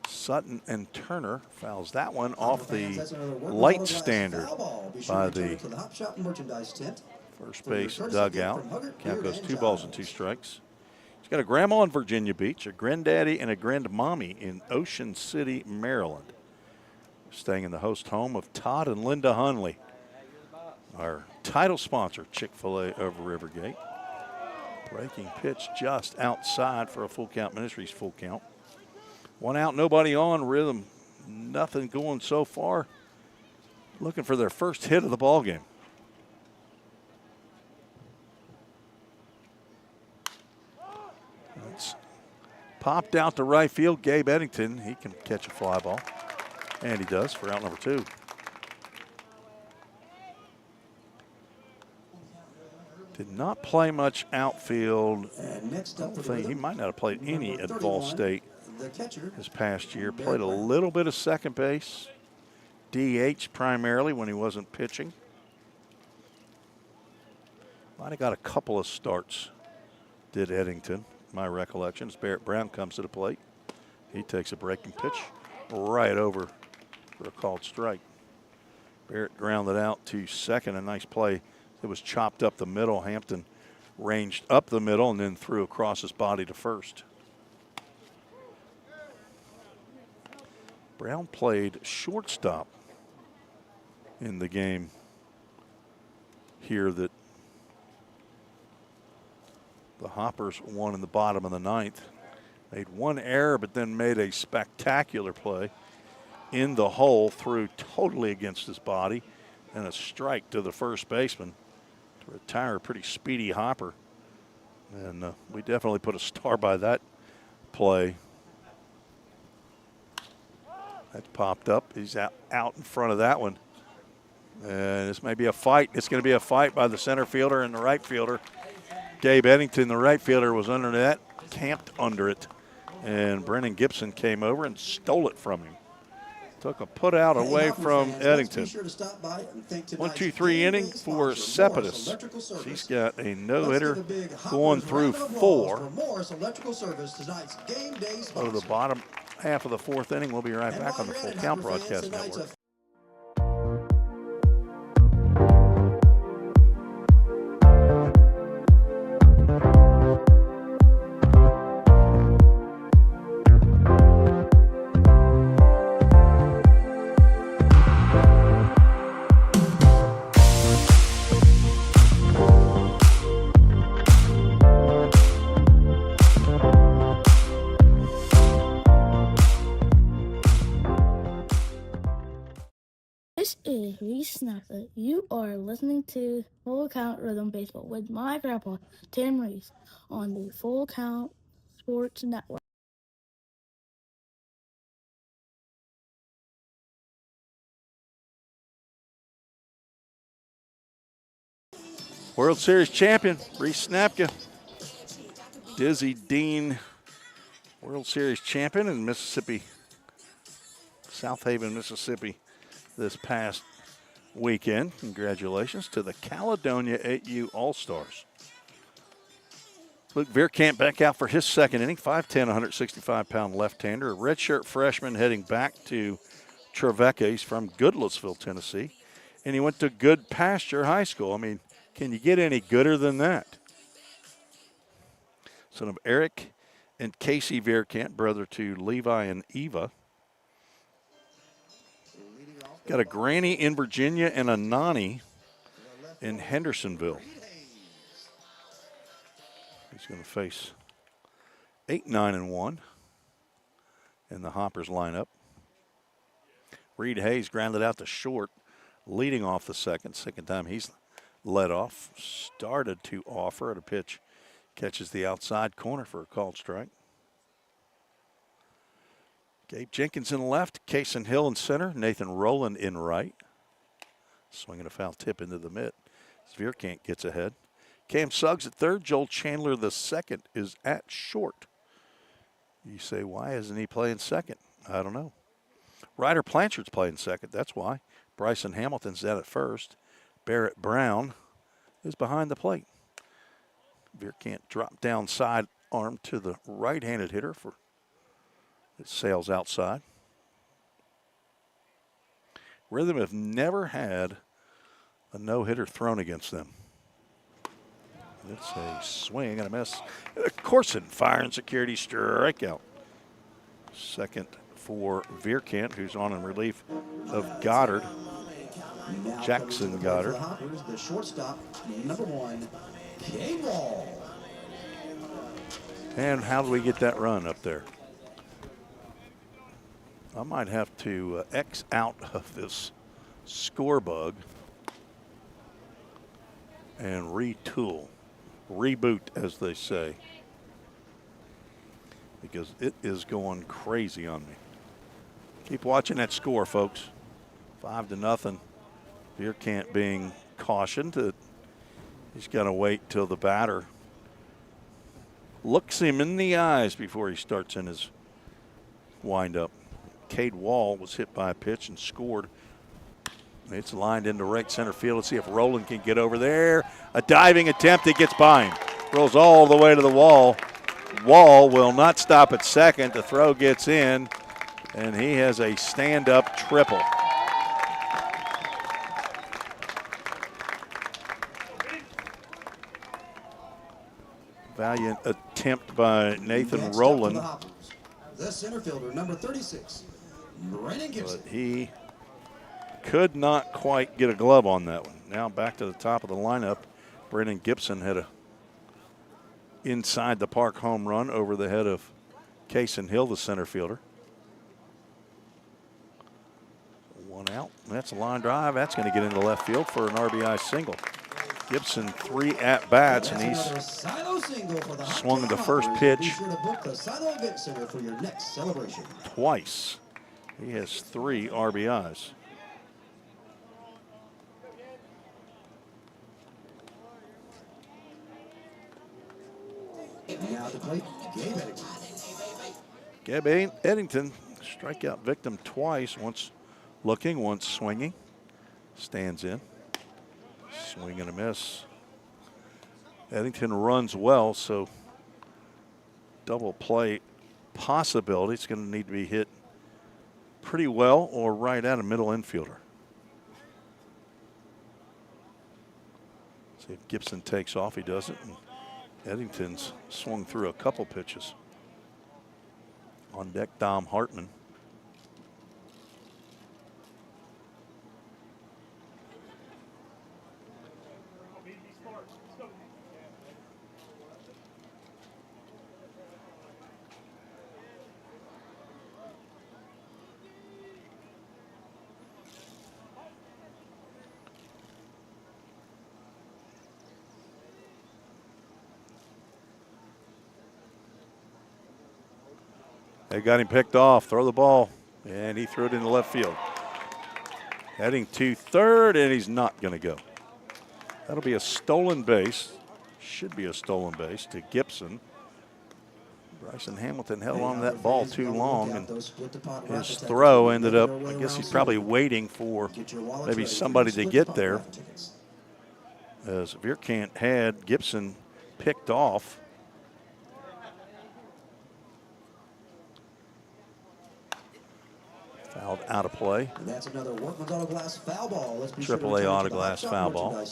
Sutton, and Turner. Fouls that one off the light standard by the first base dugout. Count goes 2 balls and 2 strikes. He's got a grandma in Virginia Beach, a granddaddy, and a grandmommy in Ocean City, Maryland. Staying in the host home of Todd and Linda Hunley, our title sponsor, Chick-fil-A over Rivergate. Breaking pitch just outside for a Full Count Ministries full count. 1 out, nobody on. Rhythm, nothing going so far. Looking for their first hit of the ball game. It's popped out to right field. Gabe Eddington, he can catch a fly ball. And he does for out number 2. Did not play much outfield. I don't think he might not have played any at Ball State this past year. Played a little bit of second base. DH primarily when he wasn't pitching. Might have got a couple of starts, did Eddington, my recollection. As Barrett Brown comes to the plate. He takes a breaking pitch right over for a called strike. Barrett grounded out to second. A nice play. It was chopped up the middle. Hampton ranged up the middle and then threw across his body to first. Brown played shortstop in the game here that the Hoppers won in the bottom of the 9th. Made one error, but then made a spectacular play in the hole, threw totally against his body, and a strike to the first baseman to retire a pretty speedy Hopper. And we definitely put a star by that play. That's popped up. He's out in front of that one. And this may be a fight. It's going to be a fight by the center fielder and the right fielder. Gabe Eddington, the right fielder, was under that, camped under it. And Brennan Gibson came over and stole it from him. Took a put out away from Eddington. 1-2-3 inning for Cepidus. He's got a no-hitter going through 4. Go to the bottom half of the 4th inning. We'll be right back on the Full Count Broadcast Network. This is Reese Snapper. You are listening to Full Count Rhythm Baseball with my grandpa, Tim Reese, on the Full Count Sports Network. World Series champion, Reese Snapka. Dizzy Dean, World Series champion in Mississippi, South Haven, Mississippi, this past weekend. Congratulations to the Caledonia 8U All-Stars. Luke Veerkamp back out for his second inning. 5'10", 165-pound left-hander. A redshirt freshman heading back to Trevecca. He's from Goodlettsville, Tennessee. And he went to Good Pasture High School. I mean, can you get any gooder than that? Son of Eric and Casey Veerkamp, brother to Levi and Eva. Got a granny in Virginia and a nani in Hendersonville. He's going to face 8-9-1. in the Hoppers lineup. Reed Hayes grounded out to short, leading off the second time he's led off. Started to offer at a pitch. Catches the outside corner for a called strike. Gabe Jenkins in left, Kason Hill in center, Nathan Rowland in right. Swinging a foul tip into the mitt. Vierkamp gets ahead. Cam Suggs at third. Joel Chandler the second is at short. You say, why isn't he playing second? I don't know. Ryder Blanchard's playing second. That's why. Bryson Hamilton's at first. Barrett Brown is behind the plate. Vierkamp dropped down side arm to the right-handed hitter for it sails outside. Rhythm have never had a no-hitter thrown against them. It's a swing and a miss. Corson, fire and security strikeout. Second for Vierkamp, who's on in relief of Goddard. Jackson Goddard. The shortstop, number 1, K-Ball. And how do we get that run up there? I might have to X out of this score bug and retool. Reboot, as they say, because it is going crazy on me. Keep watching that score, folks. 5-0. Vierkamp being cautioned that he's got to wait till the batter looks him in the eyes before he starts in his windup. Cade Wall was hit by a pitch and scored. It's lined into right center field. Let's see if Rowland can get over there. A diving attempt. It gets by him. Rolls all the way to the wall. Wall will not stop at second. The throw gets in, and he has a stand-up triple. Valiant attempt by Nathan Rowland. The center fielder, number 36, Brennan Gibson. But he could not quite get a glove on that one. Now back to the top of the lineup. Brennan Gibson had a inside the park home run over the head of Kason Hill, the center fielder. One out. That's a line drive. That's going to get into left field for an RBI single. Gibson 3 at-bats, and he's swung the first pitch twice. He has 3 RBIs. Now to plate, Gabe Eddington, strikeout victim twice, once looking, once swinging. Stands in. Swing and a miss. Eddington runs well, so double play possibility. It's going to need to be hit pretty well or right at a middle infielder. See if Gibson takes off. He doesn't. And Eddington's swung through a couple pitches. On deck, Dom Hartman. They got him picked off. Throw the ball. And he threw it into left field. Heading to third, and he's not going to go. That'll be a stolen base. Should be a stolen base to Gibson. Bryson Hamilton held on to that ball too long, and his throw ended up, I guess he's probably waiting for maybe somebody to get there. As Vierkamp had Gibson picked off. Fouled out of play. And that's another Workman's Auto Glass foul ball. Triple A Auto Glass foul ball.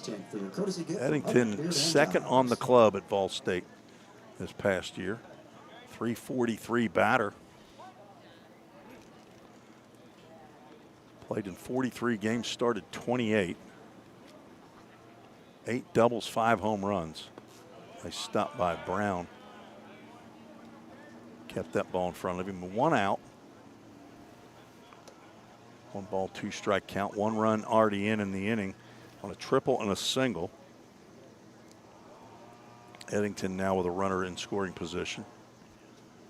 Eddington second on the club at Vol State this past year. 343 batter. Played in 43 games, started 28. 8 doubles, 5 home runs. They stopped by Brown. Kept that ball in front of him. 1 out. 1 ball, 2 strike count. 1 run already in the inning on a triple and a single. Eddington now with a runner in scoring position.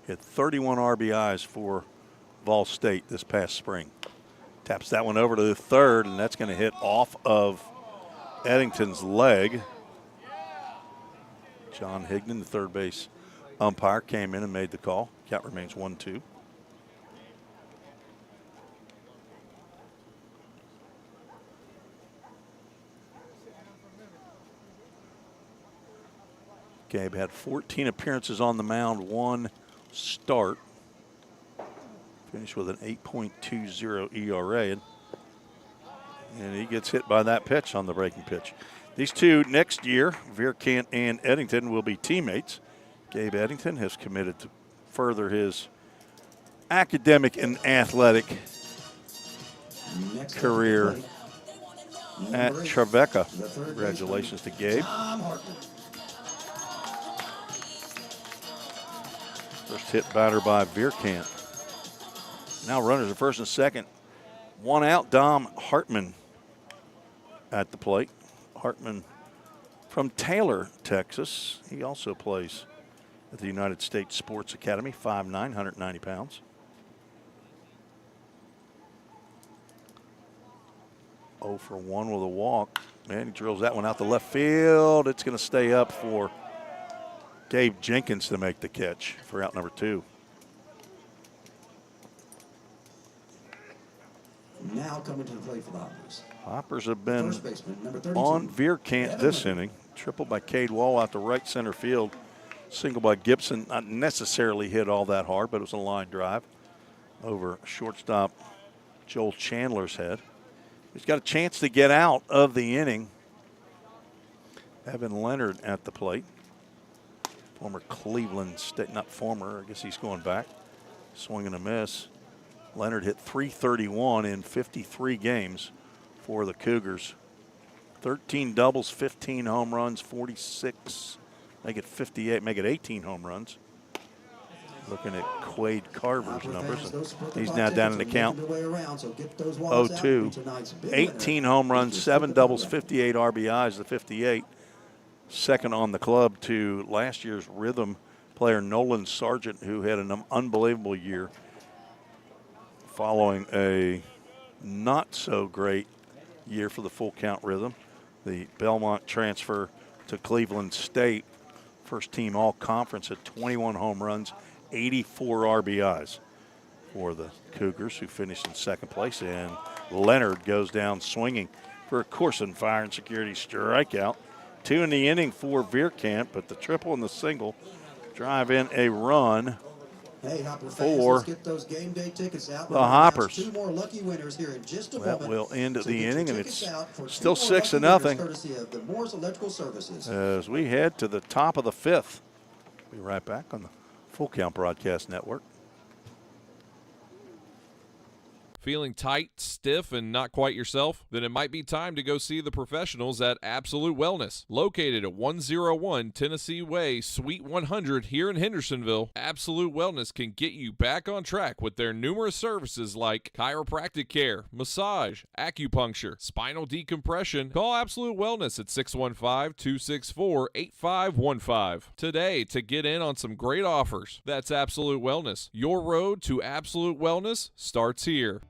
Hit 31 RBIs for Vol State this past spring. Taps that one over to the third, and that's going to hit off of Eddington's leg. John Higdon, the third base umpire, came in and made the call. Count remains 1-2. Gabe had 14 appearances on the mound, 1 start. Finished with an 8.20 ERA. And he gets hit by that pitch on the breaking pitch. These two next year, Vierkant and Eddington, will be teammates. Gabe Eddington has committed to further his academic and athletic career at Trevecca. Congratulations to Gabe. First hit batter by Vierkant. Now runners at first and second. 1 out, Dom Hartman at the plate. Hartman from Taylor, Texas. He also plays at the United States Sports Academy, 5'9", 190 pounds. 0 for 1 with a walk. Man, he drills that one out to left field. It's going to stay up for Gabe Jenkins to make the catch for out number 2. Now coming to the plate for the Hoppers. Hoppers have been baseman, on Vierkant this inning. Triple by Cade Wall out to right center field. Single by Gibson. Not necessarily hit all that hard, but it was a line drive over shortstop Joel Chandler's head. He's got a chance to get out of the inning. Evan Leonard at the plate. Former Cleveland State, not former, I guess he's going back. Swing and a miss. Leonard hit .331 in 53 games for the Cougars. 13 doubles, 15 home runs, 46, make it 58, make it 18 home runs. Looking at Quade Carver's numbers. He's now down in the count 0-2. 18 home runs, 7 doubles, 58 RBIs, the 58. Second on the club to last year's Rhythm player Nolan Sargent, who had an unbelievable year following a not so great year for the full count Rhythm. The Belmont transfer to Cleveland State, first team all conference at 21 home runs, 84 RBIs for the Cougars, who finished in second place. And Leonard goes down swinging for a Corson Fire and Security strikeout. 2 in the inning for Vierkant, but the triple and the single drive in a run for get those game day tickets out. the Hoppers. 2 more lucky winners here in just a That moment. will end So the get inning, your and it's tickets out for still 2 more 6-0 lucky winners, courtesy of the Moore's Electrical Services. as we head to the top of the 5th. Be right back on the Full Count Broadcast Network. Feeling tight, stiff, and not quite yourself? Then it might be time to go see the professionals at Absolute Wellness. Located at 101 Tennessee Way, Suite 100 here in Hendersonville, Absolute Wellness can get you back on track with their numerous services like chiropractic care, massage, acupuncture, spinal decompression. Call Absolute Wellness at 615-264-8515 today to get in on some great offers. That's Absolute Wellness. Your road to absolute wellness starts here.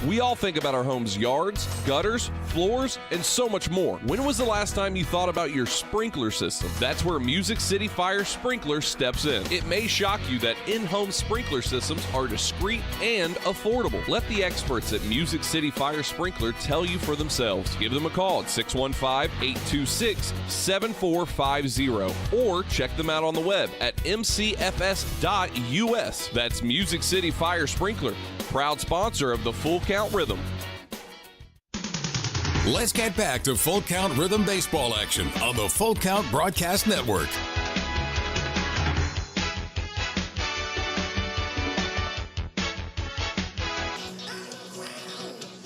We all think about our home's yards, gutters, floors, and so much more. When was the last time you thought about your sprinkler system? That's where Music City Fire Sprinkler steps in. It may shock you that in-home sprinkler systems are discreet and affordable. Let the experts at Music City Fire Sprinkler tell you for themselves. Give them a call at 615-826-7450 or check them out on the web at mcfs.us. That's Music City Fire Sprinkler, proud sponsor of the Full Count Rhythm. Let's get back to Full Count Rhythm baseball action on the Full Count Broadcast Network.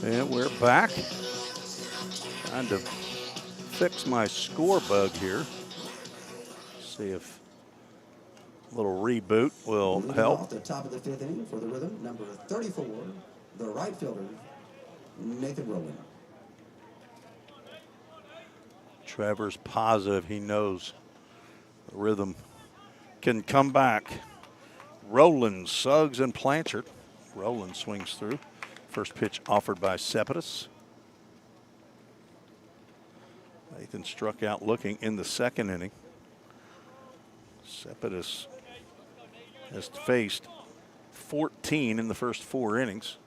And we're back. Trying to fix my score bug here. See if a little reboot will Leading help. off the top of the 5th inning for the Rhythm, number 34, the right fielder, Nathan Rowland. Trevor's positive. He knows the Rhythm can come back. Rowland, Suggs, and Blanchard. Rowland swings through. First pitch offered by Cepedus. Nathan struck out looking in the second inning. Cepedus has faced 14 in the first 4 innings,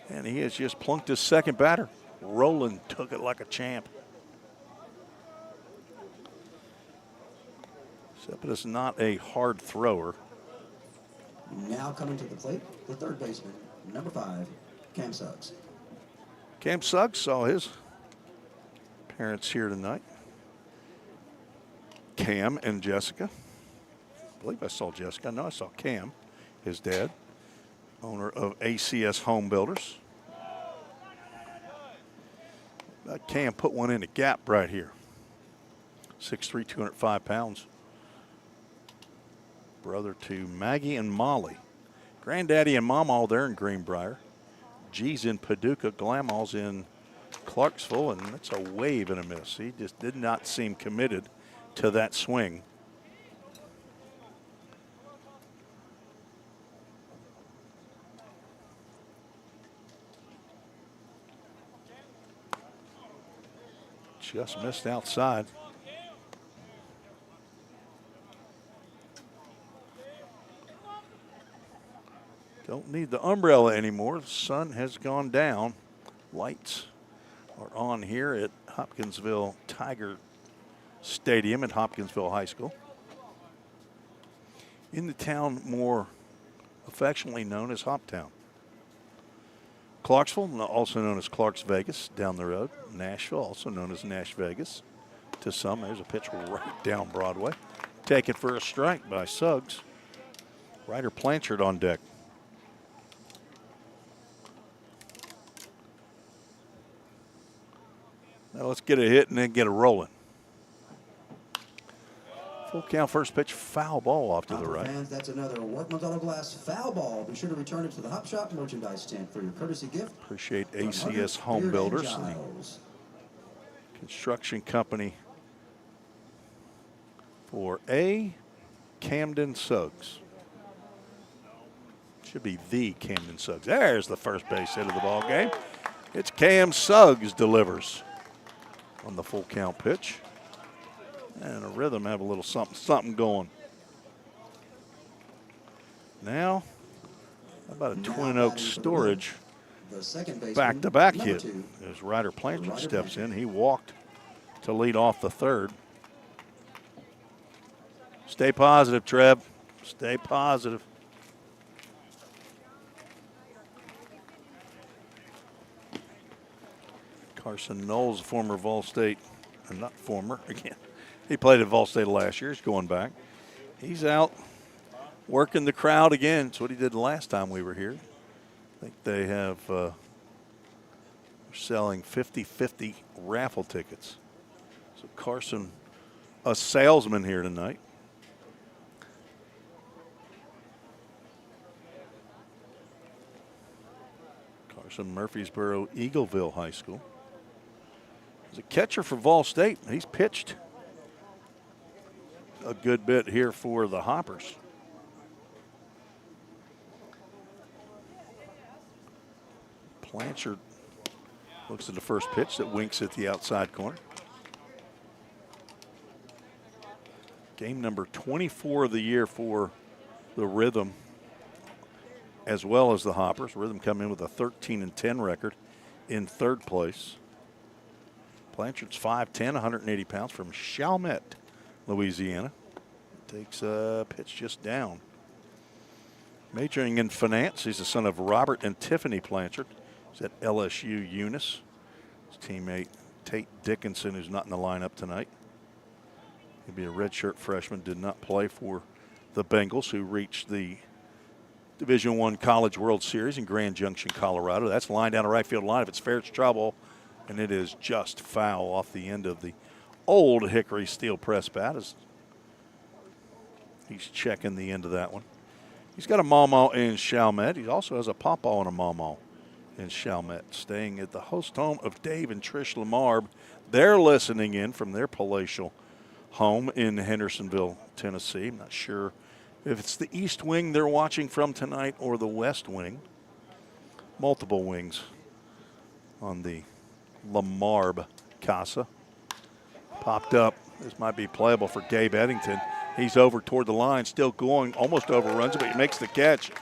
and he has just plunked his second batter. Rowland took it like a champ. Cepedus not a hard thrower. Now coming to the plate, the third baseman, number 5, Cam Suggs. Cam Suggs saw his parents here tonight. Cam and Jessica. I believe I saw Jessica. No, I saw Cam, his dad, owner of ACS Home Builders. Cam put one in a gap right here. 6'3", 205 pounds. Brother to Maggie and Molly. Granddaddy and Mama, they're in Greenbrier. G's in Paducah. Glamall's in Clarksville, and that's a wave and a miss. He just did not seem committed to that swing. Just missed outside. Don't need the umbrella anymore. The sun has gone down. Lights are on here at Hopkinsville Tiger Stadium at Hopkinsville High School. In the town more affectionately known as Hoptown. Clarksville, also known as Clark's Vegas, down the road. Nashville, also known as Nash Vegas. To some, there's a pitch right down Broadway. Taken for a strike by Suggs. Ryder Blanchard on deck. Now let's get a hit and then get a rolling. Full count, first pitch, foul ball off to the right. Fans, that's another Workman's Auto Glass foul ball. Be sure to return it to the Hop Shop merchandise tent for your courtesy gift. Appreciate ACS Home Builders, the construction company for Camden Suggs. Should be the Camden Suggs. There's the first base hit of the ball game. It's Cam Suggs delivers on the full count pitch. And a Rhythm have a little something going. Now, how about a Twin Oaks Storage back-to-back hit as Ryder Blanchard steps in. He walked to lead off the third. Stay positive, Trev. Stay positive. Carson Knowles, former Vol State, not former, again. He played at Vol State last year. He's going back. He's out working the crowd again. That's what he did the last time we were here. I think they have selling 50-50 raffle tickets. So Carson, a salesman here tonight. Carson, Murfreesboro, Eagleville High School. As a catcher for Vol State, he's pitched a good bit here for the Hoppers. Blanchard looks at the first pitch that winks at the outside corner. Game number 24 of the year for the Rhythm as well as the Hoppers. Rhythm come in with a 13-10 record in third place. Blanchard's 5'10", 180 pounds from Chalmette, Louisiana. Takes a pitch just down. Majoring in finance, he's the son of Robert and Tiffany Blanchard. He's at LSU Eunice. His teammate Tate Dickinson, who's not in the lineup tonight. He'll be a redshirt freshman, did not play for the Bengals, who reached the Division I College World Series in Grand Junction, Colorado. That's line down the right field line. If it's fair, it's trouble. And it is just foul off the end of the old Hickory steel press bat as he's checking the end of that one. He's got a mama in Chalmette. He also has a papa and a mama in Chalmette, staying at the host home of Dave and Trish Lamarbe. They're listening in from their palatial home in Hendersonville, Tennessee. I'm not sure if it's the East Wing they're watching from tonight or the West Wing. Multiple wings on the Lamarbe Casa. Popped up. This might be playable for Gabe Eddington. He's over toward the line, still going, almost overruns it, but he makes the catch.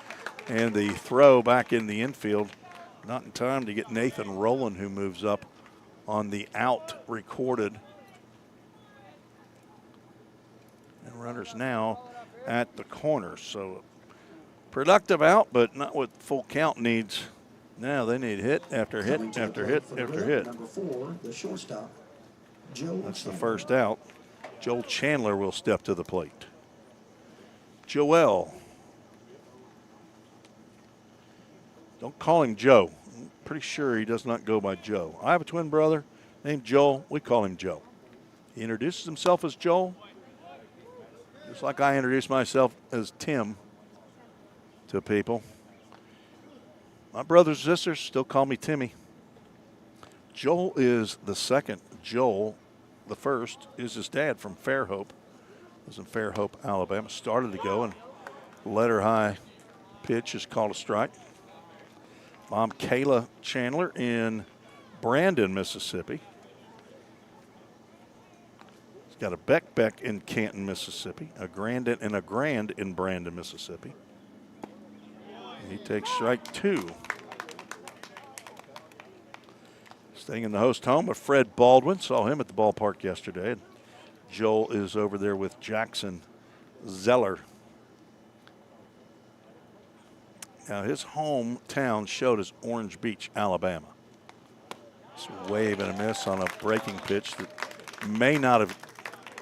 And the throw back in the infield. Not in time to get Nathan Rowland, who moves up on the out recorded. And runners now at the corner. So productive out, but not what full count needs. Now they need hit after hit after hit after hit. Number 4, the shortstop, Joe. That's the first out. Joel Chandler will step to the plate. Joel. Don't call him Joe. I'm pretty sure he does not go by Joe. I have a twin brother named Joel. We call him Joe. He introduces himself as Joel, just like I introduce myself as Tim to people. My brothers and sisters still call me Timmy. Joel is the second. Joel, the first, is his dad from Fairhope. Was in Fairhope, Alabama. Started to go, and letter high pitch is called a strike. Mom, Kayla Chandler in Brandon, Mississippi. He's got a Beck in Canton, Mississippi, a Grandin and a Grand in Brandon, Mississippi. He takes strike 2. Staying in the host home of Fred Baldwin. Saw him at the ballpark yesterday. Joel is over there with Jackson Zeller. Now his hometown showed as Orange Beach, Alabama. Just a wave and a miss on a breaking pitch that may not have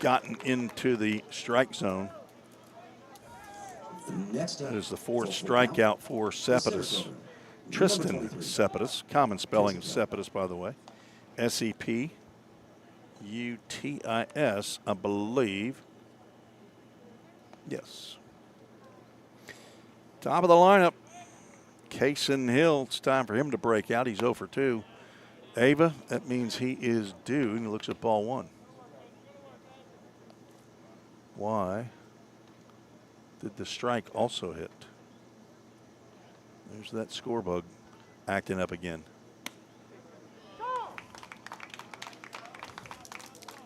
gotten into the strike zone. That is the 4th strikeout for Sepidus. Tristan Sepidus, common spelling of Sepidus, by the way. Seputis, I believe. Yes. Top of the lineup, Kaysen Hill. It's time for him to break out. He's 0 for 2. Ava, that means he is due, and he looks at ball 1. Why did the strike also hit? There's that score bug acting up again.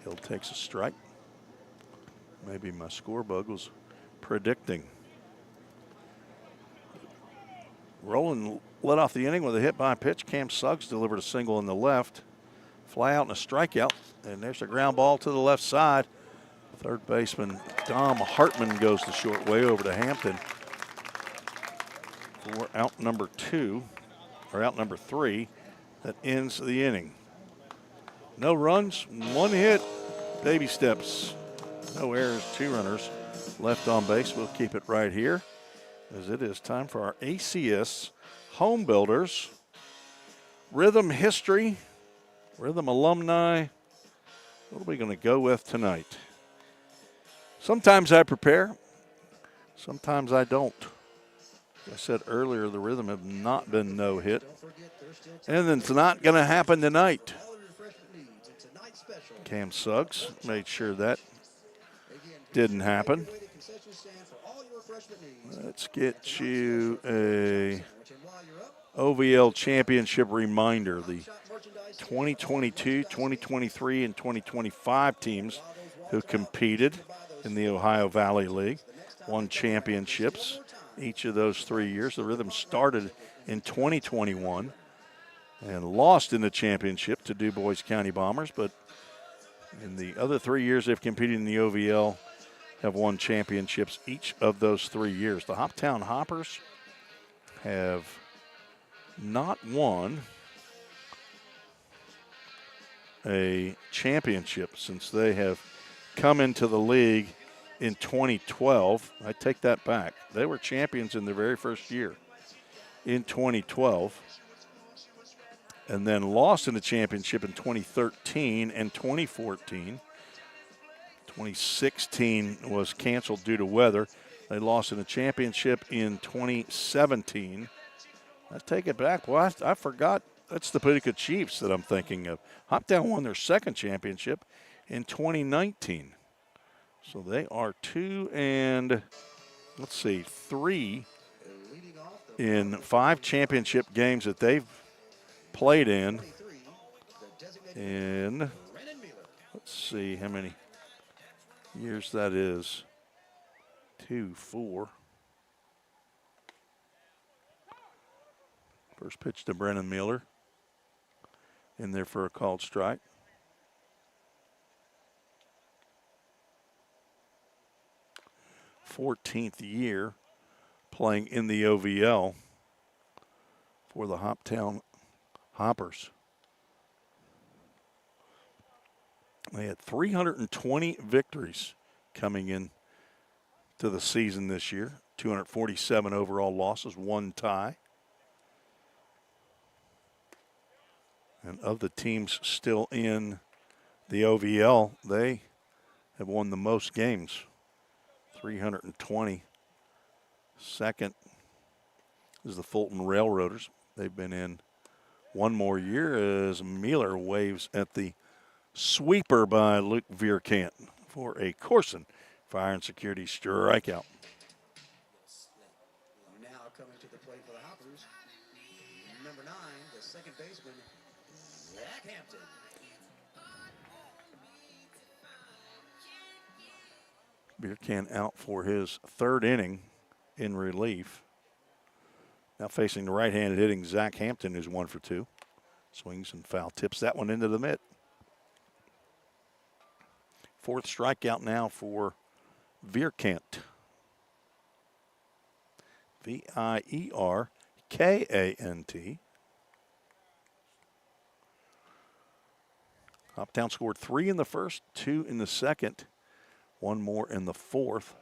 Hill takes a strike. Maybe my score bug was predicting. Rowland led off the inning with a hit by pitch. Cam Suggs delivered a single in the left. Fly out and a strikeout. And there's a ground ball to the left side. Third baseman Dom Hartman goes the short way over to Hampton for out number 2, or out number 3. That ends the inning. No runs, 1 hit, baby steps. No errors, 2 runners left on base. We'll keep it right here as it is time for our ACS Home Builders Rhythm History, Rhythm Alumni. What are we going to go with tonight? Sometimes I prepare, sometimes I don't. As I said earlier, the Rhythm have not been no hit. And it's not going to happen tonight. Cam Suggs made sure that didn't happen. Let's get you a OVL championship reminder. The 2022, 2023, and 2025 teams who competed in the Ohio Valley League won championships each of those 3 years. The Rhythm started in 2021 and lost in the championship to Du Bois County Bombers, but in the other 3 years they've competed in the OVL, have won championships each of those 3 years. The Hoptown Hoppers have not won a championship since they have come into the league in 2012. I take that back. They were champions in their very first year in 2012 and then lost in the championship in 2013 and 2014. 2016 was canceled due to weather. They lost in the championship in 2017 I take it back. Well, I forgot. That's the Paducah Chiefs that I'm thinking of. Hoptown won their second championship in 2019. So they are 2 and, 3 in 5 championship games that they've played in. And let's see how many years that is. 2, 4. First pitch to Brennan Mueller. In there for a called strike. Fourteenth year playing in the OVL for the Hoptown Hoppers. They had 320 victories coming in to the season this year. 247 overall losses, 1 tie. And of the teams still in the OVL, they have won the most games, 320. Second is the Fulton Railroaders. They've been in one more year as Mueller waves at the sweeper by Luke Vierkant for a Corson Fire and Security strikeout. Now coming to the plate for the Hoppers, number 9, the second baseman, Zach Hampton. Vierkant out for his 3rd inning in relief. Now facing the right-handed hitting Zach Hampton, who's 1 for 2. Swings and foul tips that one into the mitt. 4th strikeout now for Vierkant. Vierkant. Hoptown scored 3 in the first, 2 in the second, 1 more in the 4th.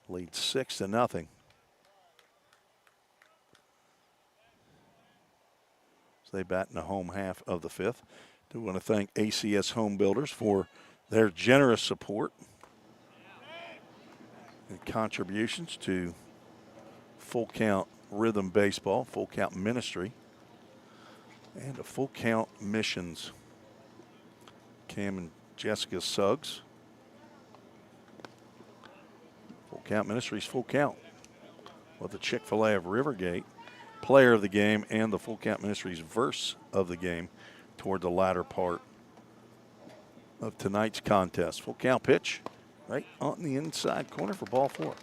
Lead 6-0. So they bat in the home half of the 5th. Do want to thank ACS Home Builders for their generous support and contributions to Full Count Rhythm Baseball, Full Count Ministry, and a Full Count Missions. Cam and Jessica Suggs. Full Count Ministries, Full Count. With the Chick-fil-A of Rivergate, player of the game, and the Full Count Ministries verse of the game toward the latter part of tonight's contest. Full count pitch right on the inside corner for ball 4.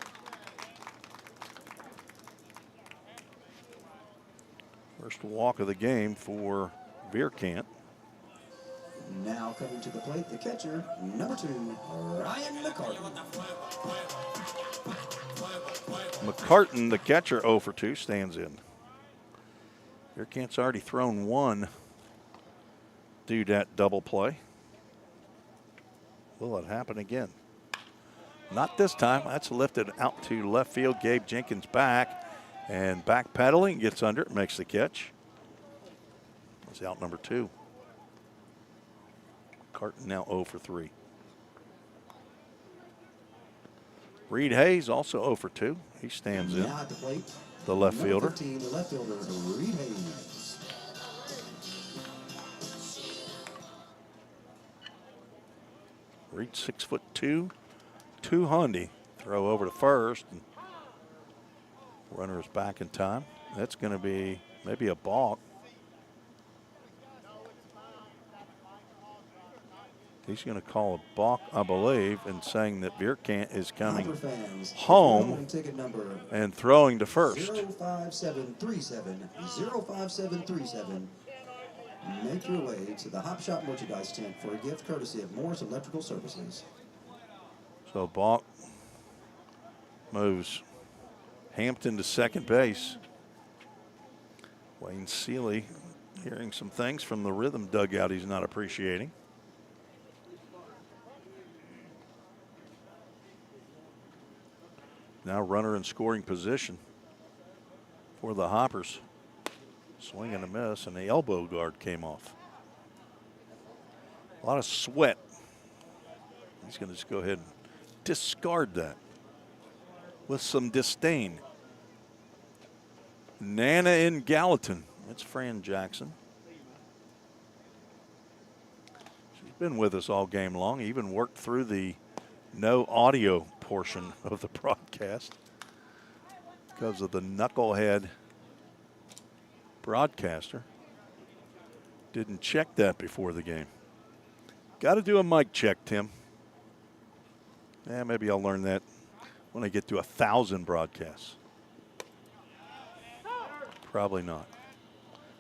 First walk of the game for Vierkant. Now coming to the plate, the catcher, number 2, Ryan McCartan. McCartan, the catcher, 0 for 2, stands in. Vierkant's already thrown 1 due to that double play. Will it happen again? Not this time. That's lifted out to left field. Gabe Jenkins back and backpedaling, gets under it, makes the catch. That's out number 2. Carton now 0 for 3. Reed Hayes also 0 for 2. He stands in. Now at the plate, the left fielder. 15, the left fielder, Reed Hayes. Reed 6'2", 200. Throw over to first. And runner is back in time. That's going to be maybe a balk. He's going to call a balk, I believe, and saying that Vierkant is coming home and throwing to first. 05737, 05737. Make your way to the Hop Shop merchandise tent for a gift courtesy of Morris Electrical Services. So balk moves Hampton to second base. Wayne Seeley hearing some things from the rhythm dugout he's not appreciating. Now runner in scoring position for the Hoppers. Swing and a miss, and the elbow guard came off. A lot of sweat. He's going to just go ahead and discard that with some disdain. Nana in Gallatin. That's Fran Jackson. She's been with us all game long, even worked through the no audio portion of the broadcast because of the knucklehead broadcaster. Didn't check that before the game. Got to do a mic check, Tim. Yeah, maybe I'll learn that when I get to 1,000 broadcasts. Probably not.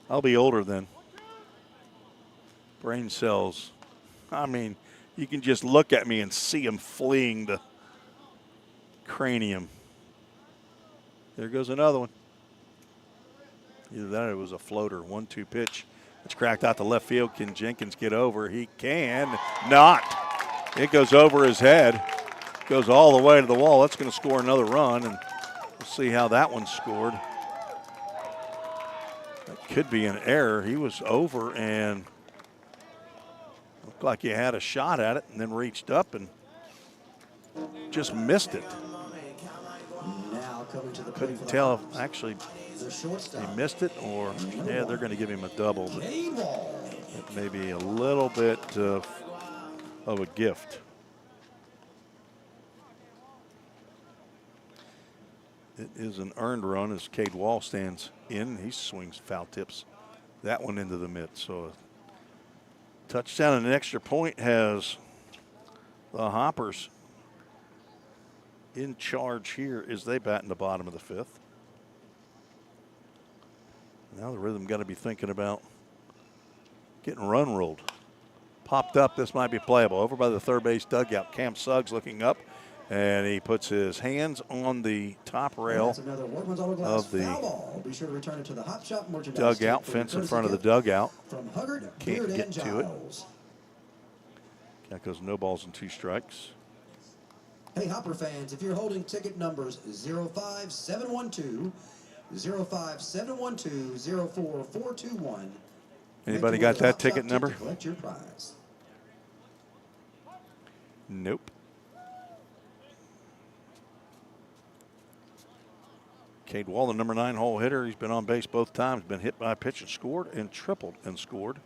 I'll be older then. Brain cells. I mean, you can just look at me and see them fleeing the cranium. There goes another one. Either that or it was a floater. 1-2 pitch. It's cracked out to left field. Can Jenkins get over? He can not. It goes over his head. Goes all the way to the wall. That's going to score another run, and we'll see how that one scored. That could be an error. He was over and looked like he had a shot at it and then reached up and just missed it. Couldn't tell if actually he missed it or, yeah, they're going to give him a double. But it may be a little bit of a gift. It is an earned run as Cade Wall stands in. He swings foul tips that one into the mid. So a touchdown and an extra point has the Hoppers in charge here as they bat in the bottom of the fifth. Now the Rhythm got to be thinking about getting run ruled. Popped up, this might be playable. Over by the third base dugout, Cam Suggs looking up, and he puts his hands on the top rail of the Be sure to return it to the Hop Shop merchandise dugout, fence in front of the dugout. From Huggard, Can't Beard, get and to it. Giles. That goes no balls and 2 strikes. Hey, Hopper fans, if you're holding ticket numbers 05712, 05712, 04421. Anybody got that ticket number? Collect your prize. Nope. Cade Wall, the number 9 hole hitter. He's been on base both times, been hit by a pitch and scored, and tripled and scored.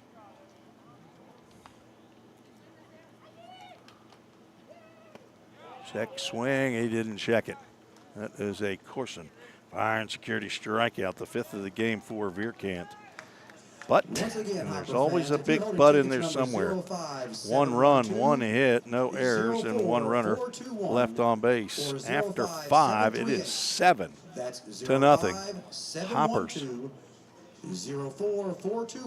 Check swing, he didn't check it. That is a Corson fire and security strikeout, the 5th of the game for Vierkant. But there's always a big but in there somewhere. 1 run, 1 hit, no errors, and 1 runner left on base. After 5, it is 7-0. Hoppers. 0442.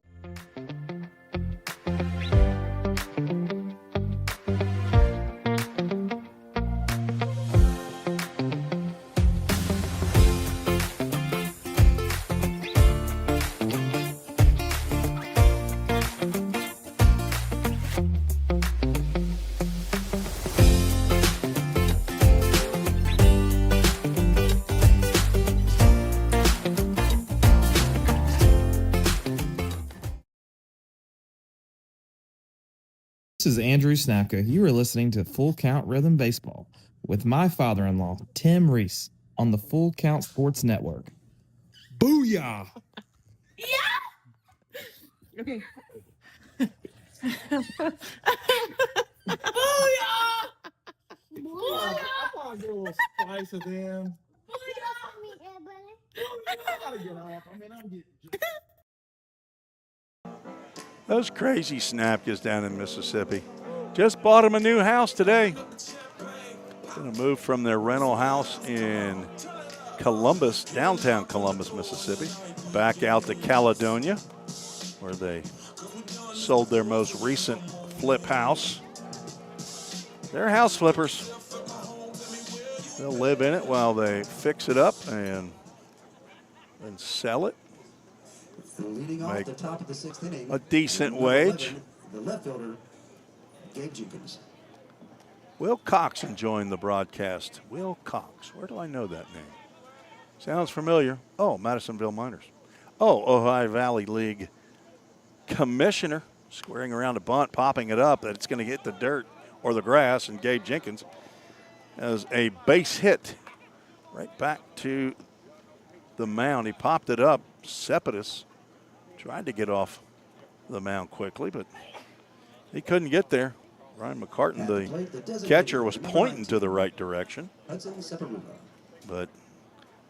This is Andrew Snapka. You are listening to Full Count Rhythm Baseball with my father-in-law, Tim Reese, on the Full Count Sports Network. Booyah! Yeah! Okay. Booyah! Booyah! I want to get a little spice of them. I gotta get off. I mean, I'm getting. Those crazy Snapkas down in Mississippi. Just bought them a new house today. Going to move from their rental house in Columbus, downtown Columbus, Mississippi, back out to Caledonia, where they sold their most recent flip house. They're house flippers. They'll live in it while they fix it up and sell it. Leading off the top of the 6th inning, a decent wage. The left fielder, Gabe Jenkins. Will Cox enjoying the broadcast. Will Cox. Where do I know that name? Sounds familiar. Oh, Madisonville Miners. Oh, Ohio Valley League commissioner squaring around a bunt, popping it up that it's going to hit the dirt or the grass, and Gabe Jenkins has a base hit right back to the mound. He popped it up. Cepedis tried to get off the mound quickly, but he couldn't get there. Ryan McCartan, the catcher, was pointing to the right direction. But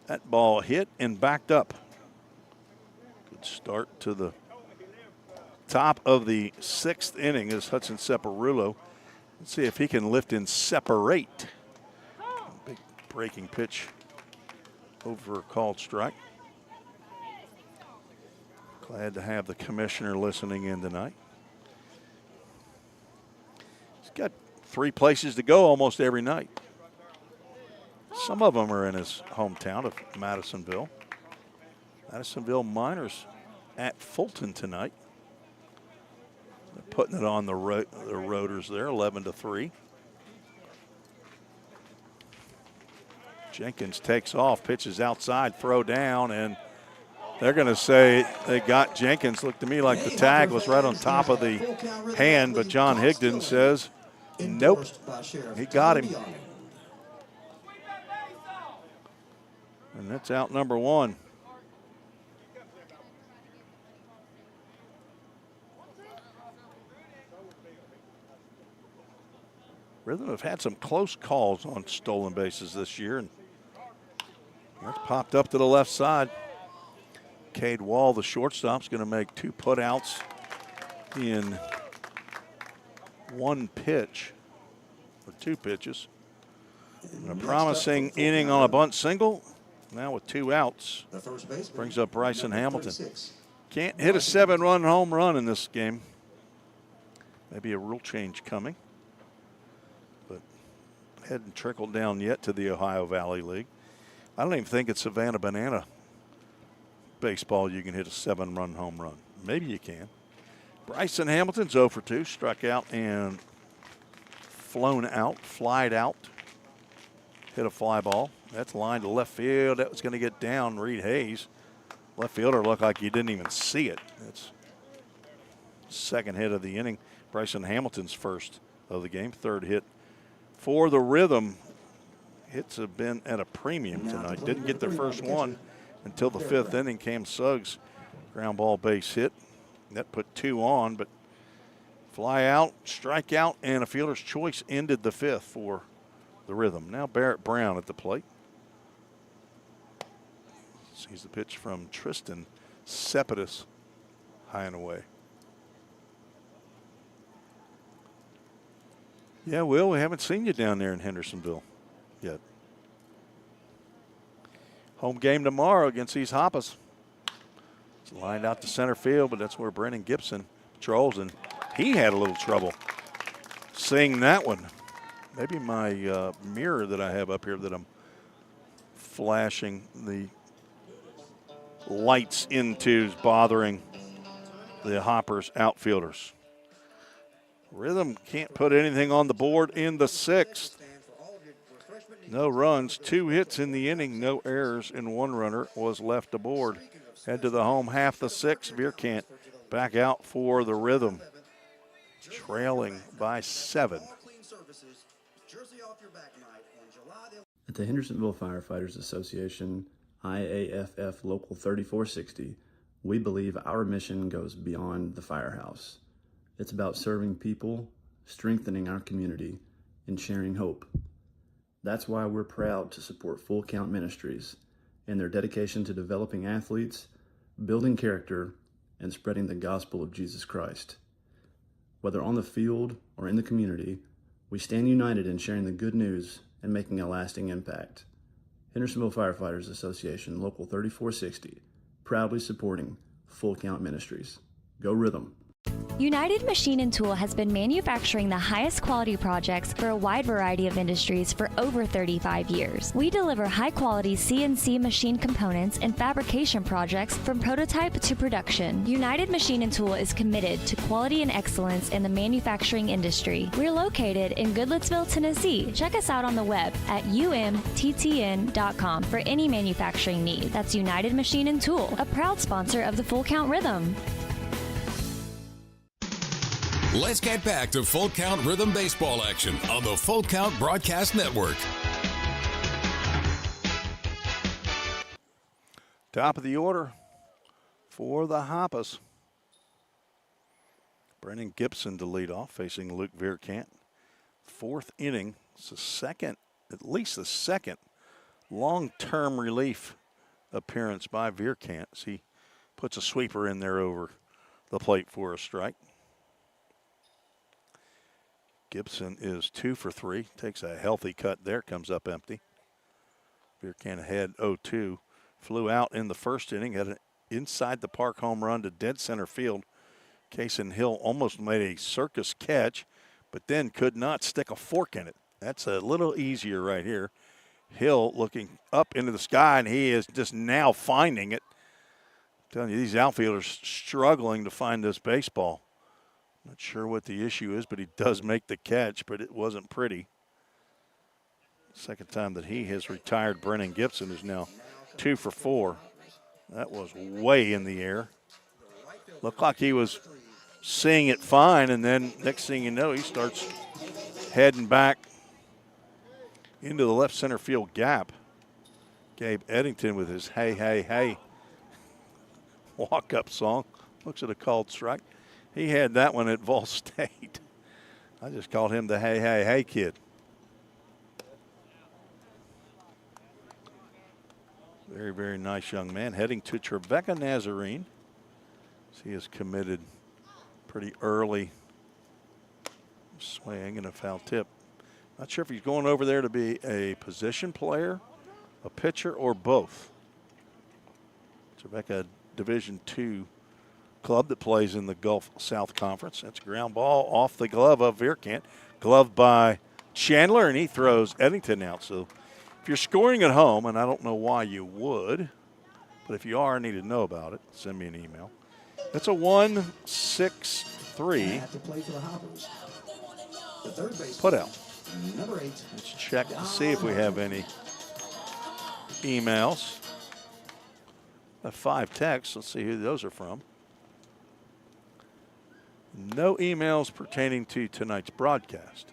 that ball hit and backed up. Good start to the top of the 6th inning is Hudson Separulo. Let's see if he can lift and separate. Big breaking pitch over a called strike. Glad to have the commissioner listening in tonight. He's got 3 places to go almost every night. Some of them are in his hometown of Madisonville. Madisonville Miners at Fulton tonight. They're putting it on the rotors there, 11-3. Jenkins takes off, pitches outside, throw down, and they're going to say they got Jenkins. Looked to me like the tag was right on top of the hand, but John Higdon says, nope, he got him. And that's out number 1. Rhythm have had some close calls on stolen bases this year, and that's popped up to the left side. Cade Wall, the shortstop, is going to make 2 putouts in 1 pitch, or 2 pitches. And a promising inning on a bunt single. Now with 2 outs, brings up Bryson Hamilton. Can't hit a 7-run home run in this game. Maybe a rule change coming. But hadn't trickled down yet to the Ohio Valley League. I don't even think it's Savannah Banana baseball you can hit a 7-run home run. Maybe you can. Bryson Hamilton's 0 for 2, struck out and flied out. Hit a fly ball. That's lined to left field. That was going to get down. Reed Hayes, left fielder, looked like he didn't even see it. That's 2nd hit of the inning. Bryson Hamilton's 1st of the game. 3rd hit for the Rhythm. Hits have been at a premium tonight. Didn't get their first one until the 5th inning. Cam Suggs, ground ball base hit. That put 2 on, but fly out, strike out, and a fielder's choice ended the 5th for the Rhythm. Now Barrett Brown at the plate. Sees the pitch from Tristan Cepedis, high and away. Yeah, Will, we haven't seen you down there in Hendersonville yet. Home game tomorrow against East Hoppas. It's lined out to center field, but that's where Brennan Gibson patrols, and he had a little trouble seeing that one. Maybe my mirror that I have up here that I'm flashing the lights into is bothering the Hoppers outfielders. Rhythm can't put anything on the board in the 6th. No runs, 2 hits in the inning, no errors, and 1 runner was left aboard. Head to the home half the 6th. Vierkant back out for the Rhythm, trailing by 7. At the Hendersonville Firefighters Association, IAFF Local 3460, we believe our mission goes beyond the firehouse. It's about serving people, strengthening our community, and sharing hope. That's why we're proud to support Full Count Ministries and their dedication to developing athletes, building character, and spreading the gospel of Jesus Christ. Whether on the field or in the community, we stand united in sharing the good news and making a lasting impact. Hendersonville Firefighters Association, Local 3460, proudly supporting Full Count Ministries. Go Rhythm! United Machine & Tool has been manufacturing the highest quality projects for a wide variety of industries for over 35 years. We deliver high-quality CNC machine components and fabrication projects from prototype to production. United Machine & Tool is committed to quality and excellence in the manufacturing industry. We're located in Goodlettsville, Tennessee. Check us out on the web at umttn.com for any manufacturing need. That's United Machine & Tool, a proud sponsor of the Full Count Rhythm. Let's get back to Full Count Rhythm baseball action on the Full Count Broadcast Network. Top of the order for the Hoppers. Brennan Gibson to lead off, facing Luke Vierkant. Fourth inning. It's the second, at least the second, long-term relief appearance by Vierkant as he puts a sweeper in there over the plate for a strike. Gibson is 2 for 3, takes a healthy cut there, comes up empty. Vierkant ahead 0-2, flew out in the first inning, had an inside the park home run to dead center field. Kason Hill almost made a circus catch, but then could not stick a fork in it. That's a little easier right here. Hill looking up into the sky, and he is just now finding it. I'm telling you, these outfielders struggling to find this baseball. Not sure what the issue is, but he does make the catch, but it wasn't pretty. Second time that he has retired. Brennan Gibson is now 2 for 4. That was way in the air. Looked like he was seeing it fine, and then next thing you know, he starts heading back into the left center field gap. Gabe Eddington with his hey, hey, hey walk-up song. Looks at a called strike. He had that one at Vol State. I just called him the hey, hey, hey kid. Very, very nice young man. Heading to Trevecca Nazarene. He is committed pretty early. Swing and a foul tip. Not sure if he's going over there to be a position player, a pitcher, or both. Trevecca Division II club that plays in the Gulf South Conference. That's a ground ball off the glove of Vierkant. Gloved by Chandler, and he throws Eddington out. So if you're scoring at home, and I don't know why you would, but if you are, I need to know about it. Send me an email. That's a 1-6-3 put out. Let's check to see if we have any emails. 5 texts. Let's see who those are from. No emails pertaining to tonight's broadcast.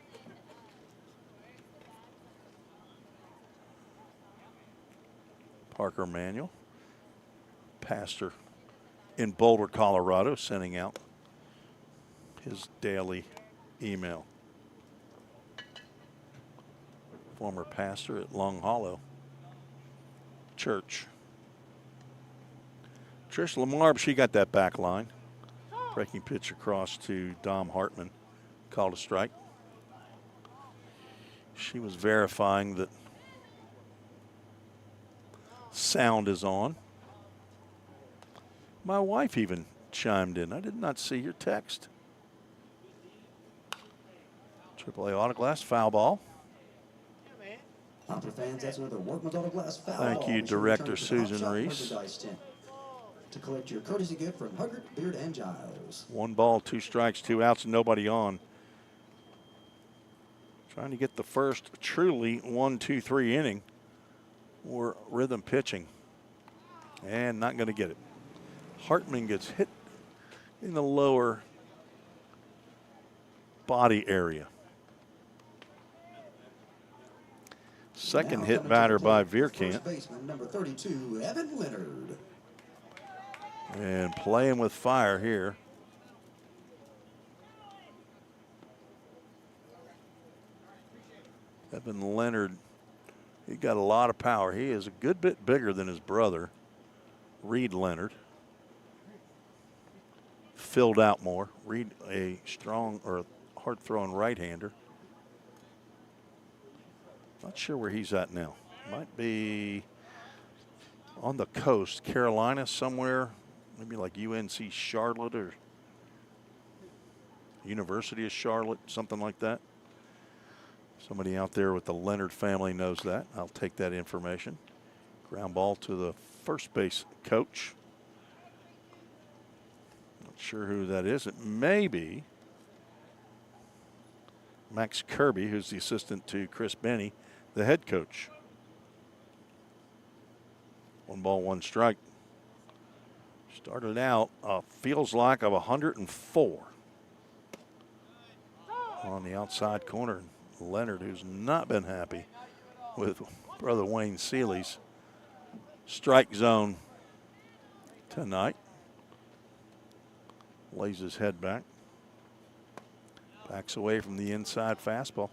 Parker Manuel, pastor in Boulder, Colorado, sending out his daily email. Former pastor at Long Hollow Church. Trish Lamar, she got that back line. Breaking pitch across to Dom Hartman. Called a strike. She was verifying that sound is on. My wife even chimed in. I did not see your text. AAA Autoglass, foul ball. Fans, that's another Workman's Autoglass foul. Thank you, Director Susan Reese. To collect your courtesy gift from Huggert, Beard, and Giles. 1 ball, 2 strikes, 2 outs, nobody on. Trying to get the first truly 1-2-3 inning or rhythm pitching. And not going to get it. Hartman gets hit in the lower body area. Second hit batter by Vierkant. First baseman, number 32, Evan Leonard. And playing with fire here. Evan Leonard, he got a lot of power. He is a good bit bigger than his brother, Reed Leonard. Filled out more. Reed, a strong or hard-throwing right-hander. Not sure where he's at now. Might be on the coast, Carolina somewhere, maybe like UNC Charlotte or University of Charlotte, something like that. Somebody out there with the Leonard family knows that. I'll take that information. Ground ball to the first base coach. Not sure who that is. It may be Max Kirby, who's the assistant to Chris Benny, the head coach. 1 ball, 1 strike. Started out, feels like of 104. On the outside corner, Leonard, who's not been happy with brother Wayne Seeley's strike zone tonight. Lays his head back. Backs away from the inside fastball.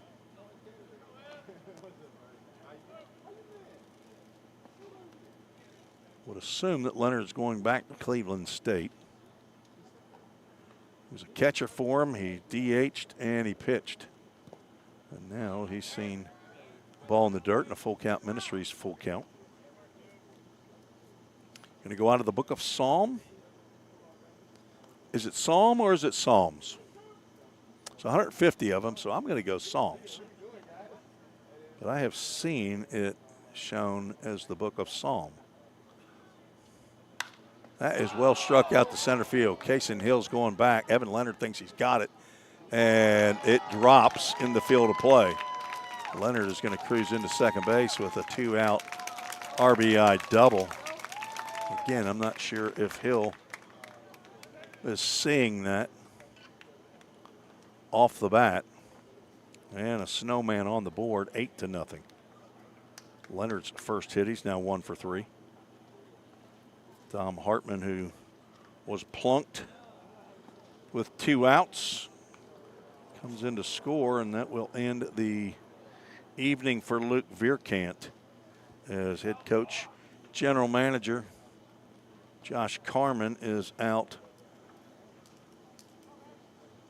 Would assume that Leonard's going back to Cleveland State. He was a catcher for him. He DH'd and he pitched. And now he's seen ball in the dirt and a full count. Ministries full count. Going to go out of the book of Psalm. Is it Psalm or is it Psalms? It's 150 of them, so I'm going to go Psalms. But I have seen it shown as the book of Psalm. That is well struck out to center field. Kaysen Hill's going back. Evan Leonard thinks he's got it, and it drops in the field of play. Leonard is going to cruise into second base with a 2-out RBI double. Again, I'm not sure if Hill is seeing that off the bat. And a snowman on the board, 8-0. Leonard's first hit, he's now 1 for 3. Tom Hartman, who was plunked with 2 outs, comes in to score, and that will end the evening for Luke Vierkant as head coach. General manager Josh Carman is out,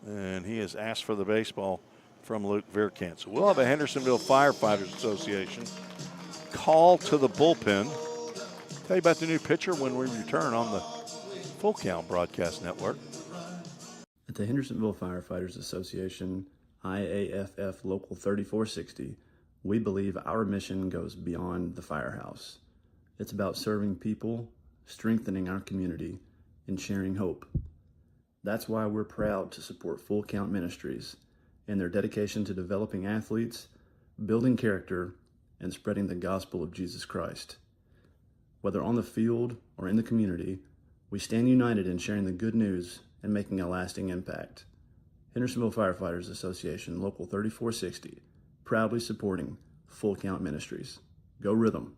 and he has asked for the baseball from Luke Vierkant. So we'll have a Hendersonville Firefighters Association call to the bullpen. Tell you about the new pitcher when we return on the Full Count Broadcast Network. At the Hendersonville Firefighters Association, IAFF Local 3460, we believe our mission goes beyond the firehouse. It's about serving people, strengthening our community, and sharing hope. That's why we're proud to support Full Count Ministries and their dedication to developing athletes, building character, and spreading the gospel of Jesus Christ. Whether on the field or in the community, we stand united in sharing the good news and making a lasting impact. Hendersonville Firefighters Association, Local 3460, proudly supporting Full Count Ministries. Go Rhythm!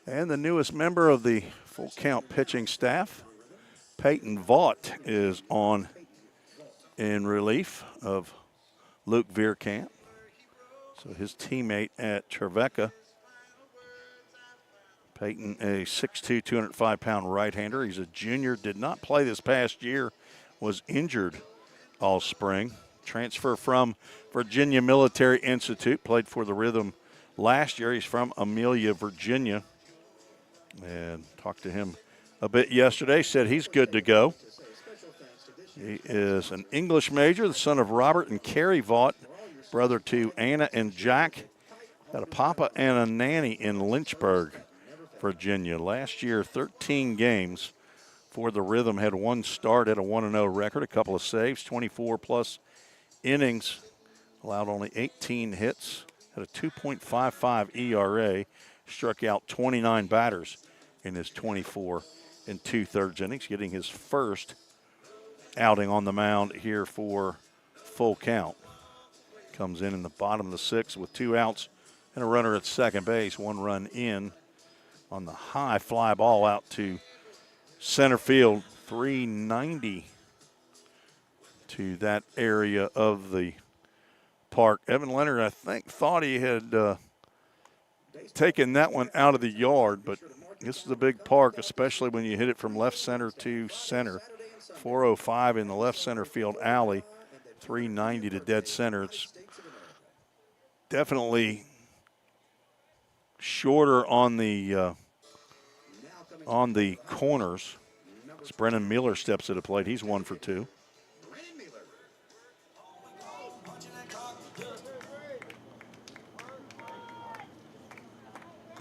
And the newest member of the Full Count pitching staff, Peyton Vaught, is on in relief of Luke Vierkant. So his teammate at Trevecca. Peyton, a 6'2", 205-pound right-hander. He's a junior, did not play this past year, was injured all spring. Transfer from Virginia Military Institute, played for the Rhythm last year. He's from Amelia, Virginia. And talked to him a bit yesterday, said he's good to go. He is an English major, the son of Robert and Carrie Vaught, brother to Anna and Jack. Got a papa and a nanny in Lynchburg, Virginia. Last year, 13 games for the Rhythm. Had 1 start, had a 1-0 record, a couple of saves, 24-plus innings. Allowed only 18 hits, had a 2.55 ERA. Struck out 29 batters in his 24 2/3 innings, getting his first outing on the mound here for Full Count. Comes in the bottom of the 6th with 2 outs and a runner at second base. 1 run in on the high fly ball out to center field. 390 to that area of the park. Evan Leonard, I think, thought he had taken that one out of the yard, but this is a big park, especially when you hit it from left center to center. 405 in the left center field alley, 390 to dead center. It's definitely shorter on the corners. As Brennan Mueller steps to the plate, he's 1 for 2.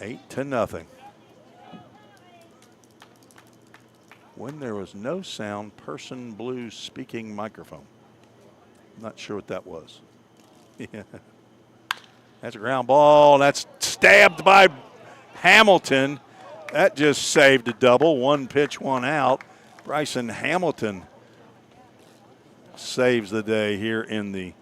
Eight to nothing. When there was no sound, Person Blues speaking microphone. Not sure what that was. Yeah. That's a ground ball. That's stabbed by Hamilton. That just saved a double. 1 pitch, 1 out. Bryson Hamilton saves the day here in the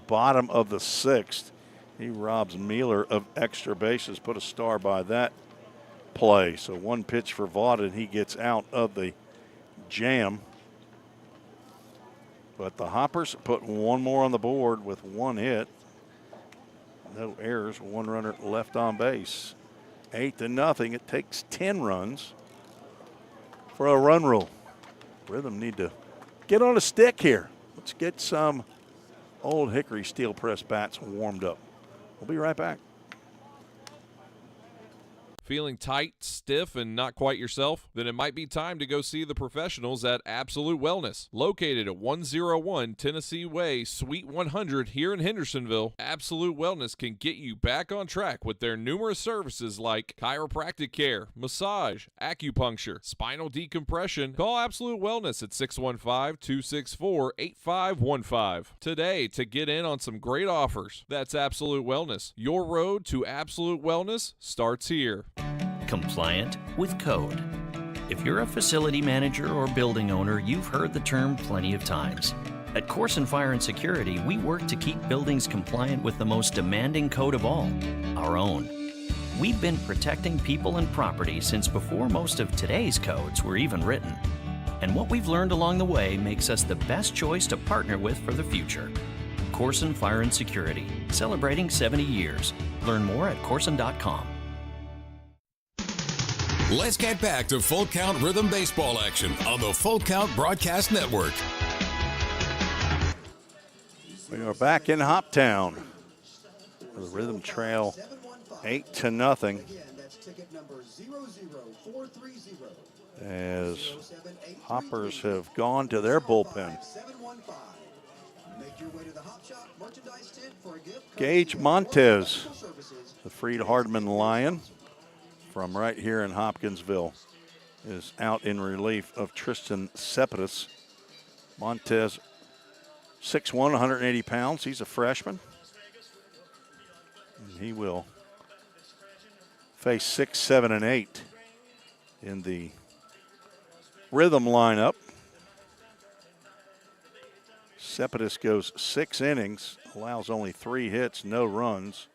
bottom of the 6th. He robs Mueller of extra bases. Put a star by that play. So one pitch for Vaught, and he gets out of the jam. But the Hoppers put one more on the board with one hit. No errors, one runner left on base. 8-0. It takes 10 runs for a run rule. Rhythm need to get on a stick here. Let's get some old Hickory steel press bats warmed up. We'll be right back. Feeling tight, stiff, and not quite yourself? Then it might be time to go see the professionals at Absolute Wellness. Located at 101 Tennessee Way, Suite 100 here in Hendersonville, Absolute Wellness can get you back on track with their numerous services like chiropractic care, massage, acupuncture, spinal decompression. Call Absolute Wellness at 615-264-8515 today to get in on some great offers. That's Absolute Wellness. Your road to absolute wellness starts here. Compliant with code. If you're a facility manager or building owner, you've heard the term plenty of times. At Corson Fire and Security, we work to keep buildings compliant with the most demanding code of all, our own. We've been protecting people and property since before most of today's codes were even written. And what we've learned along the way makes us the best choice to partner with for the future. Corson Fire and Security, celebrating 70 years. Learn more at corson.com. Let's get back to Full Count Rhythm Baseball action on the Full Count Broadcast Network. We are back in Hoptown. The Rhythm trail 8-0. As Hoppers have gone to their bullpen. Gage Montez, the Freed Hardman Lion from right here in Hopkinsville, is out in relief of Tristan Cepetis. Montez, 6'1", 180 pounds. He's a freshman. And he will face 6, 7, and 8 in the Rhythm lineup. Cepetis goes 6 innings, allows only 3 hits, no runs.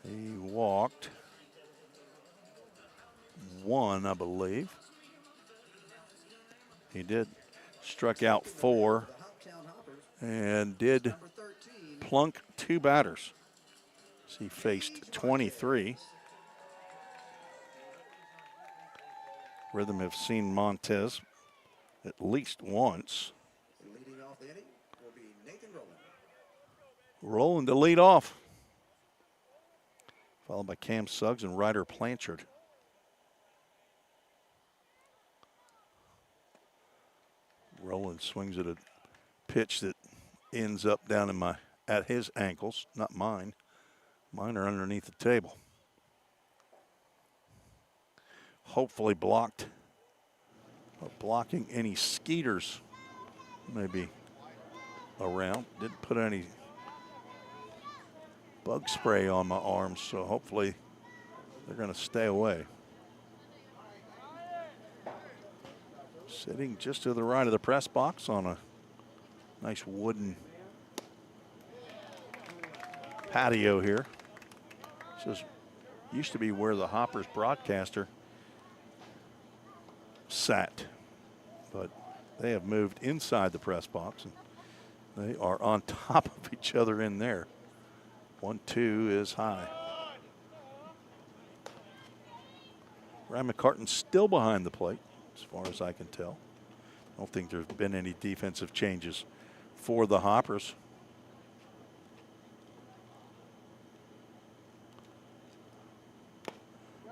He walked 1, I believe. He did struck out 4 and did plunk 2 batters. So he faced 23. Rhythm have seen Montez at least once. Rolling to lead off, followed by Cam Suggs and Ryder Blanchard. Roland swings at a pitch that ends up down at his ankles, not mine. Mine are underneath the table. Hopefully blocked, or blocking any skeeters maybe around. Didn't put any bug spray on my arms, so hopefully they're going to stay away. Sitting just to the right of the press box on a nice wooden patio here. This used to be where the Hoppers broadcaster sat, but they have moved inside the press box, and they are on top of each other in there. 1-2 is high. Ryan McCartan's still behind the plate, as far as I can tell. I don't think there's been any defensive changes for the Hoppers.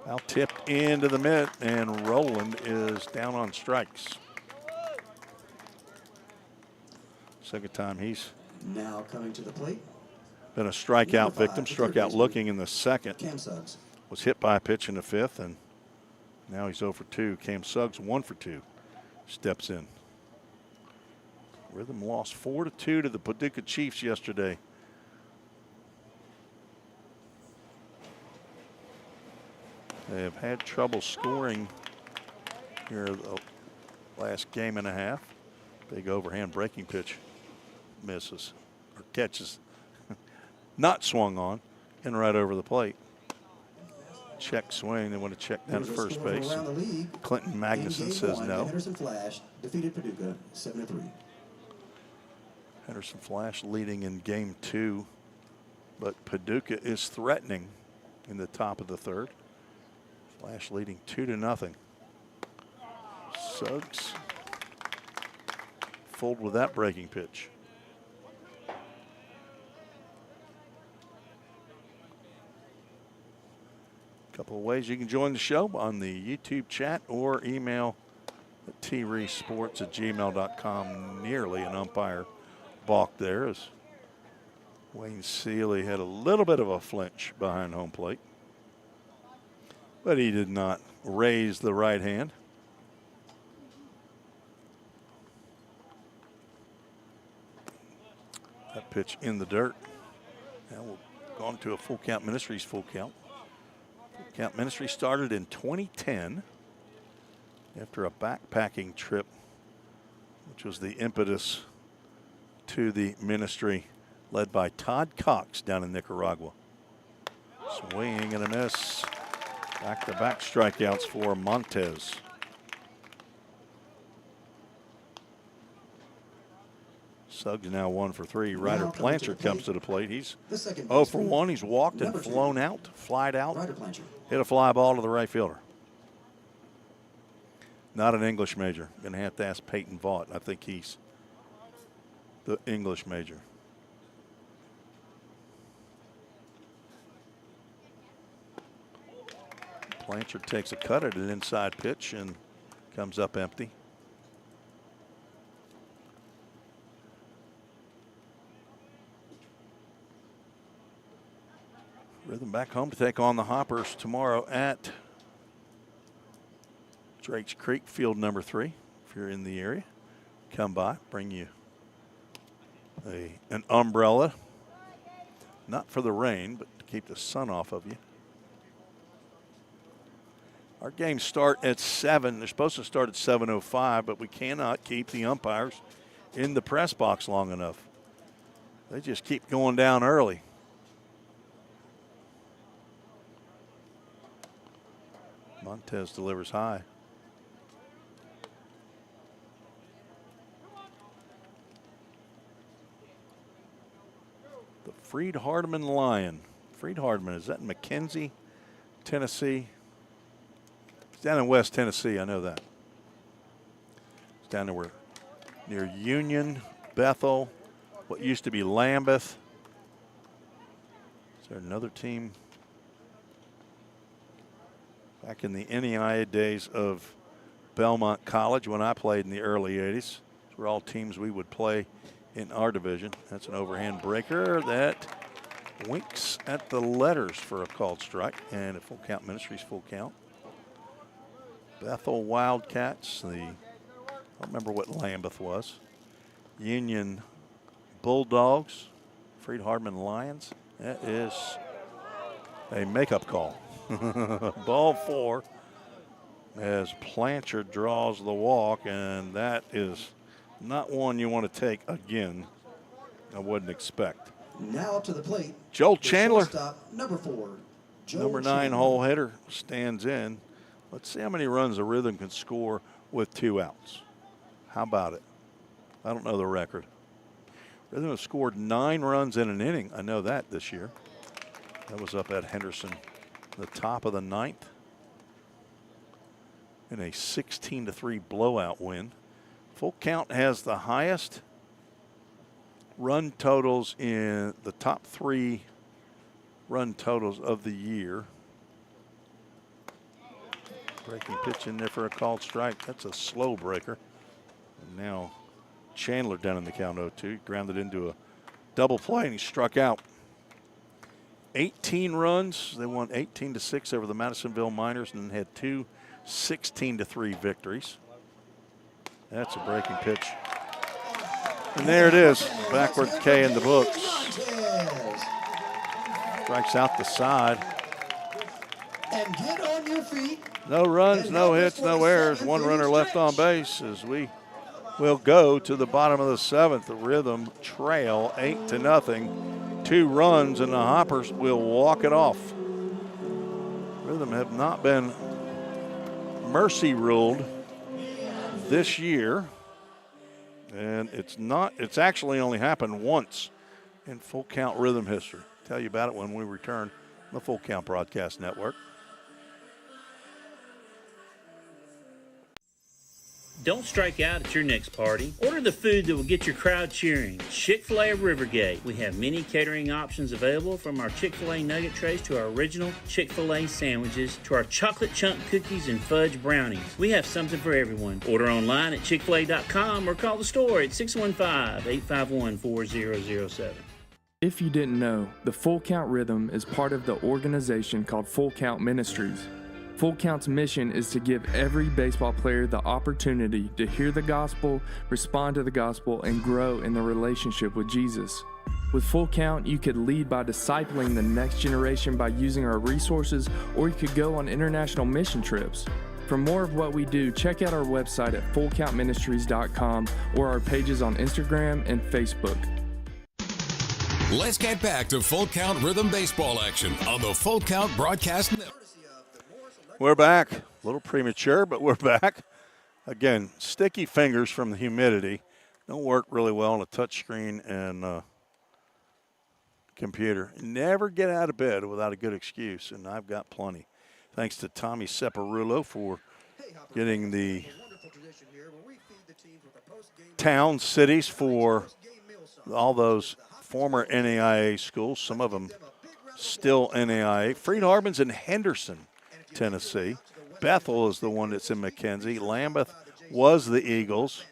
Foul tipped into the mitt, and Roland is down on strikes. Second time he's now coming to the plate. Been a strikeout victim. Struck out looking in the second. Cam Suggs. Was hit by a pitch in the fifth, and now he's 0 for 2. Cam Suggs 1 for 2. Steps in. Rhythm lost 4-2 to the Paducah Chiefs yesterday. They have had trouble scoring here the last game and a half. Big overhand breaking pitch misses, or catches, not swung on, and right over the plate. check swing. They want to check down at Here's a first score from base. around the league. Clinton In Magnuson game says one, no. the Henderson Flash defeated Paducah 7-3. Henderson Flash leading in game 2, but Paducah is threatening in the top of the third. Flash leading 2-0. Suggs fooled with that breaking pitch. Couple of ways you can join the show on the YouTube chat or email at treesports@gmail.com. Nearly an umpire balk there as Wayne Seeley had a little bit of a flinch behind home plate, but he did not raise the right hand. That pitch in the dirt. Now we'll go on to a Full Count Ministries full count. Full Count Ministry started in 2010 after a backpacking trip, which was the impetus to the ministry led by Todd Cox down in Nicaragua. Swing and a miss. Back-to-back strikeouts for Montez. Suggs now 1 for 3. Ryder Blanchard comes to the plate. He's 0 for 1. He's walked and flown out, flied out, hit a fly ball to the right fielder. Not an English major. Going to have to ask Peyton Vaught. I think he's the English major. Blanchard takes a cut at an inside pitch and comes up empty. Rhythm back home to take on the Hoppers tomorrow at Drakes Creek, field number 3. If you're in the area, come by, bring you an umbrella, not for the rain, but to keep the sun off of you. Our games start at 7. They're supposed to start at 7:05, but we cannot keep the umpires in the press box long enough. They just keep going down early. Montez delivers high. The Freed Hardeman Lion. Freed Hardeman, is that in McKenzie, Tennessee? It's down in West Tennessee, I know that. It's down there near Union, Bethel, what used to be Lambeth. Is there another team? Back in the NEI days of Belmont College when I played in the early 80s. These were all teams we would play in our division. That's an overhand breaker that winks at the letters for a called strike and a Full Count Ministries full count. Bethel Wildcats, I don't remember what Lambeth was. Union Bulldogs, Freed Hardeman Lions. That is a makeup call. Ball 4 as Blanchard draws the walk, and that is not one you want to take again. I wouldn't expect. Now up to the plate, Joel Chandler, number 4. number 9 hole hitter, stands in. Let's see how many runs the Rhythm can score with 2 outs. How about it? I don't know the record. Rhythm has scored 9 runs in an inning. I know that this year. That was up at Henderson, the top of the 9th, in a 16-3 blowout win. Full Count has the highest run totals in the top 3 run totals of the year. Breaking pitch in there for a called strike. That's a slow breaker. And now Chandler down in the count 0-2. Grounded into a double play and he struck out. 18 runs. They won 18-6 over the Madisonville Miners and had 2 16-3 victories. That's a breaking pitch. And there it is. Backward K in the books. Strikes out the side. And get on your feet. No runs, no hits, no errors. 1 runner left on base as we will go to the bottom of the 7th. The Rhythm trail 8-0. 2 runs and the Hoppers will walk it off. Rhythm Rhythm have not been mercy ruled this year. And it's actually only happened once in Full Count Rhythm history. Tell you about it when we return on the Full Count Broadcast Network. Don't strike out at your next party. Order the food that will get your crowd cheering. Chick-fil-A of Rivergate. We have many catering options available, from our Chick-fil-A nugget trays to our original Chick-fil-A sandwiches to our chocolate chunk cookies and fudge brownies. We have something for everyone. Order online at chickfil-a.com or call the store at 615-851-4007. If you didn't know, the Full Count Rhythm is part of the organization called Full Count Ministries. Full Count's mission is to give every baseball player the opportunity to hear the gospel, respond to the gospel, and grow in the relationship with Jesus. With Full Count, you could lead by discipling the next generation by using our resources, or you could go on international mission trips. For more of what we do, check out our website at fullcountministries.com or our pages on Instagram and Facebook. Let's get back to Full Count Rhythm baseball action on the Full Count Broadcast Network. We're back. A little premature, but we're back. Again, sticky fingers from the humidity. Don't work really well on a touchscreen and computer. Never get out of bed without a good excuse, and I've got plenty. Thanks to Tommy Separullo for getting the town cities for all those former NAIA schools, some of them still NAIA. Freed Harbin's in Henderson, Tennessee. Bethel is the one that's in McKenzie. Lambeth was the Eagles.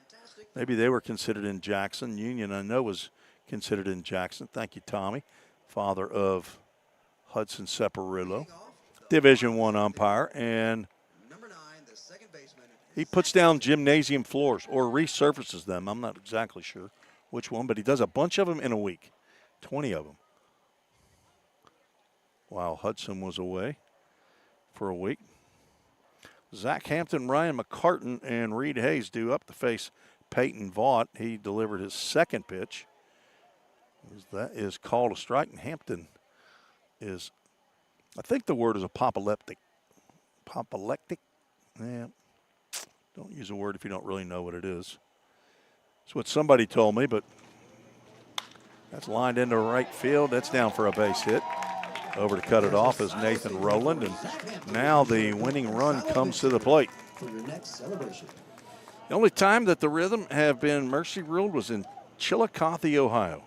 Maybe they were considered in Jackson. Union, I know, was considered in Jackson. Thank you, Tommy, father of Hudson Separillo, Division I umpire. And he puts down gymnasium floors or resurfaces them. I'm not exactly sure which one, but he does a bunch of them in a week, 20 of them. While Hudson was away for a week. Zach Hampton, Ryan McCartan, and Reed Hayes due up to face Peyton Vaught. He delivered his second pitch. That is called a strike, and Hampton is, I think the word is apoplectic. Apoplectic? Yeah. Don't use a word if you don't really know what it is. That's what somebody told me, but that's lined into right field. That's down for a base hit. Over to cut it off is Nathan Rowland, and now the winning run comes to the plate. The only time that the Rhythm have been mercy ruled was in Chillicothe, Ohio,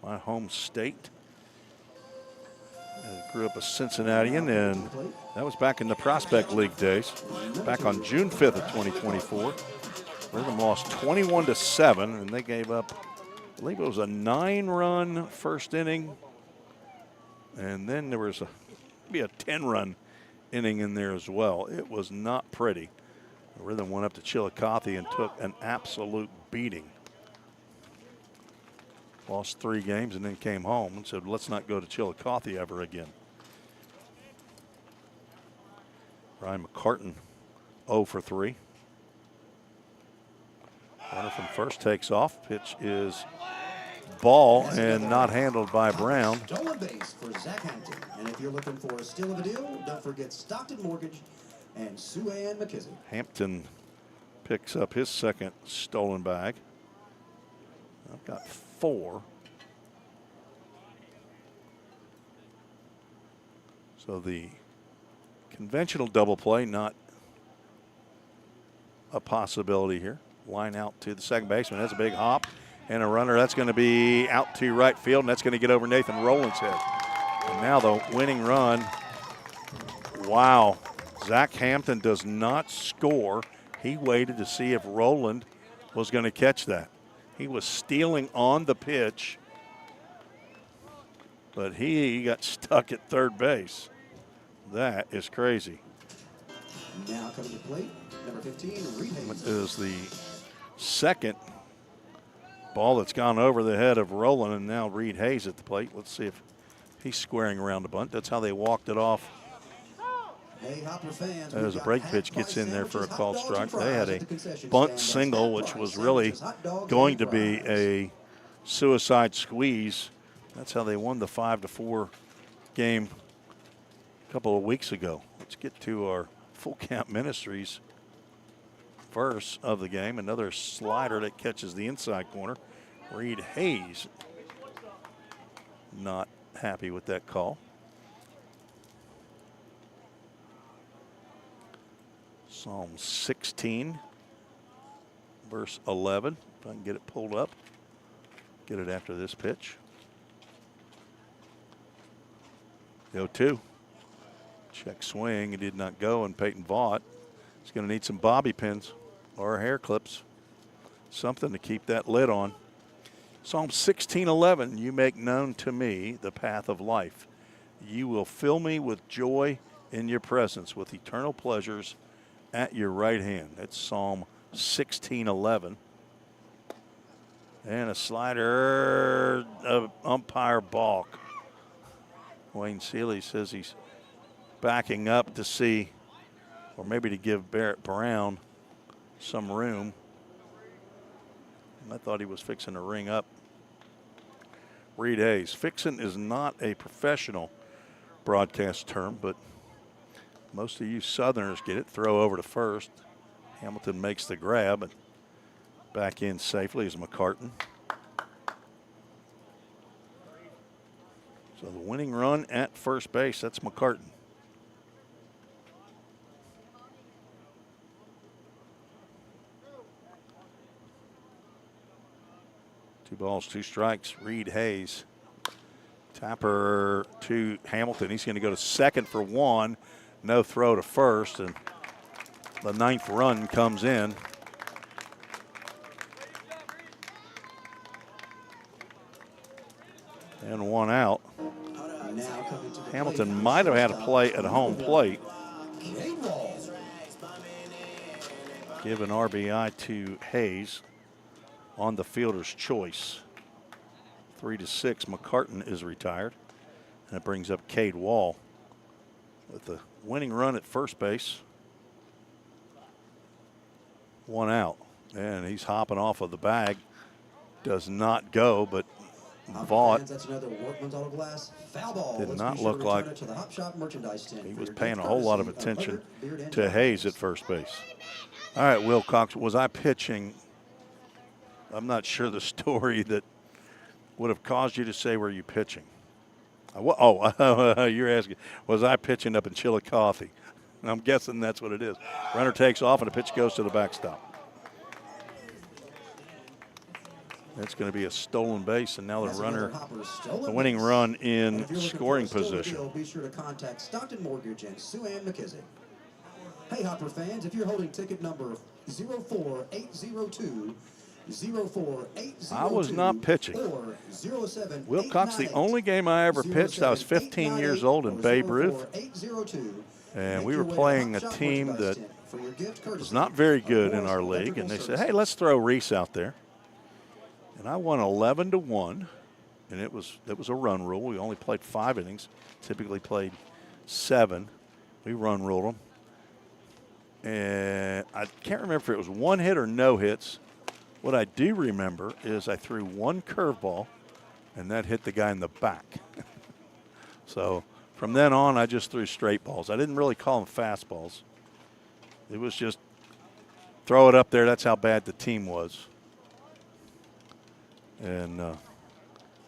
my home state. I grew up a Cincinnatian, and that was back in the Prospect League days, back on June 5th of 2024. Rhythm lost 21-7, and they gave up, I believe it was a 9-run first inning. And then there was maybe a 10-run inning in there as well. It was not pretty. The Rhythm went up to Chillicothe and took an absolute beating. Lost 3 games and then came home and said, let's not go to Chillicothe ever again. Ryan McCartan, 0 for 3. Runner from first takes off. Pitch is ball and not handled by Brown. Stolen base for Zach Hampton. And if you're looking for a steal of a deal, don't forget Stockton Mortgage and Sue Ann McKissick. Hampton picks up his second stolen bag. I've got 4. So the conventional double play, not a possibility here. Line out to the second baseman. That's a big hop. And a runner that's going to be out to right field, and that's going to get over Nathan Rowland's head. And now the winning run. Wow. Zach Hampton does not score. He waited to see if Rowland was going to catch that. He was stealing on the pitch, but he got stuck at third base. That is crazy. Now coming to plate, number 15, Reed Hayes. What is the second ball that's gone over the head of Rowland, and now Reed Hayes at the plate. Let's see if he's squaring around the bunt. That's how they walked it off. Hey, Hopper fans, As a break pitch gets in there for a called strike. They had a bunt single, which was really going to be a suicide squeeze. That's how they won the 5-4 game a couple of weeks ago. Let's get to our Full Count Ministries verse of the game. Another slider that catches the inside corner. Reed Hayes not happy with that call. Psalm 16, verse 11. If I can get it pulled up, get it after this pitch. The 0-2. Check swing. It did not go, and Peyton Vaught is going to need some bobby pins or hair clips, something to keep that lid on. Psalm 16:11, you make known to me the path of life. You will fill me with joy in your presence, with eternal pleasures at your right hand. That's Psalm 16:11. And a slider of umpire balk. Wayne Seeley says he's backing up to see, or maybe to give Barrett Brown some room. I thought he was fixing to ring up Reed Hayes. Fixing is not a professional broadcast term, but most of you Southerners get it. Throw over to first. Hamilton makes the grab and back in safely is McCartan. So the winning run at first base, that's McCartan. Two balls, two strikes. Reed Hayes. Tapper to Hamilton. He's going to go to second for one. No throw to first, and the ninth run comes in. And one out. Hamilton might have had a play at home plate. Give an RBI to Hayes on the fielder's choice. 3-6, McCartan is retired. And it brings up Cade Wall with the winning run at first base. One out. And he's hopping off of the bag. Does not go, but Vaught did not look like he was paying a whole lot of attention to Hayes at first base. All right, Will Cox, was I pitching? I'm not sure the story that would have caused you to say, were you pitching? You're asking, was I pitching up in Chillicothe? I'm guessing that's what it is. Runner takes off and the pitch goes to the backstop. That's going to be a stolen base, and now the winning run in scoring position. Be sure to contact Stockton Mortgage and Sue Ann McKissick. Hey, Hopper fans, if you're holding ticket number 04802, 04802, I was not pitching. Or 07 Will Cox, the only game I ever pitched, I was 15 years old in Babe Ruth. And we were playing a team that was not very good in our league, and they said, hey, let's throw Reese out there. And I won 11-1, and it was a run rule. We only played 5 innings, typically played 7. We run ruled them. And I can't remember if it was one hit or no hits. What I do remember is I threw one curveball, and that hit the guy in the back. So from then on, I just threw straight balls. I didn't really call them fastballs. It was just throw it up there. That's how bad the team was. And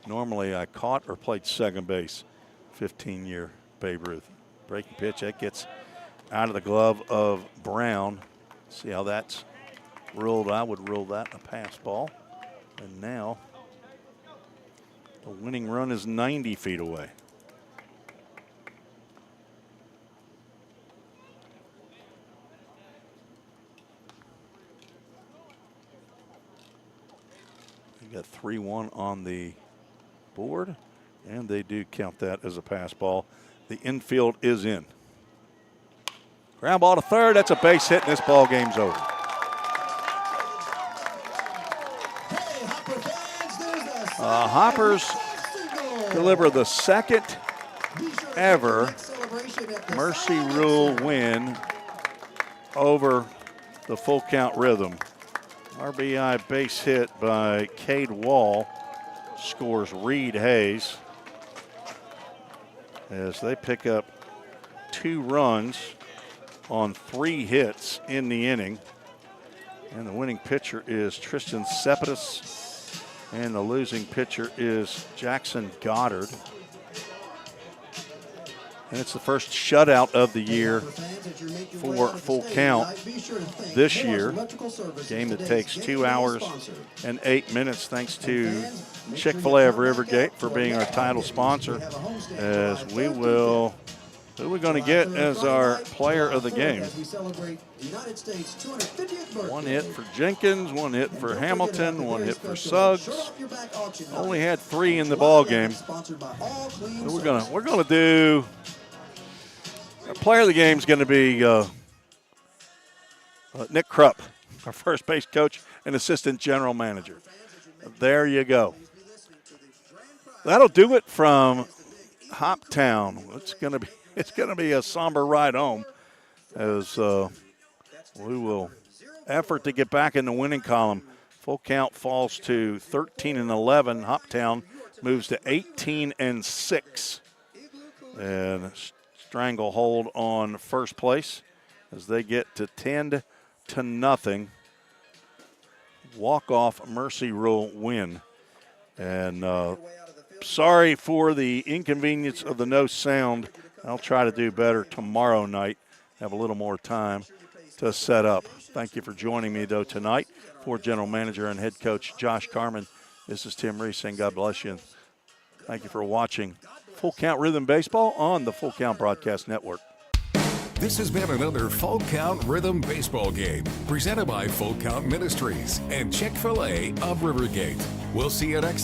normally I caught or played second base, 15-year Babe Ruth. Breaking pitch, that gets out of the glove of Brown. See how that's ruled. I would rule that a pass ball. And now the winning run is 90 feet away. Got 3-1 on the board, and they do count that as a pass ball. The infield is in. Ground ball to third. That's a base hit, and this ball game's over. Hoppers deliver the second ever Mercy Rule win over the Full Count Rhythm. RBI base hit by Cade Wall scores Reed Hayes as they pick up 2 runs on 3 hits in the inning. And the winning pitcher is Tristan Cepetis. And the losing pitcher is Jackson Goddard. And it's the first shutout of the year for Full Count this year. Game that takes 2 hours and 8 minutes, thanks to Chick-fil-A of Rivergate for being our title sponsor. As we will, who are we going to get as our player of the game? 1 hit for Jenkins, 1 hit for Hamilton, 1 hit for Suggs. Only had 3 in the ball game. So we're gonna do. Our player of the game is going to be Nick Krupp, our first base coach and assistant general manager. There you go. That'll do it from Hoptown. It's gonna be a somber ride home, as we will effort to get back in the winning column. Full Count falls to 13-11. Hoptown moves to 18-6, and stranglehold on first place as they get to 10-0 walk-off mercy rule win. And sorry for the inconvenience of the no sound. I'll try to do better tomorrow night, have a little more time to set up. Thank you for joining me, though, tonight. For General Manager and Head Coach Josh Carman, this is Tim Reese saying God bless you. Thank you for watching Full Count Rhythm Baseball on the Full Count Broadcast Network. This has been another Full Count Rhythm Baseball game presented by Full Count Ministries and Chick-fil-A of Rivergate. We'll see you next time.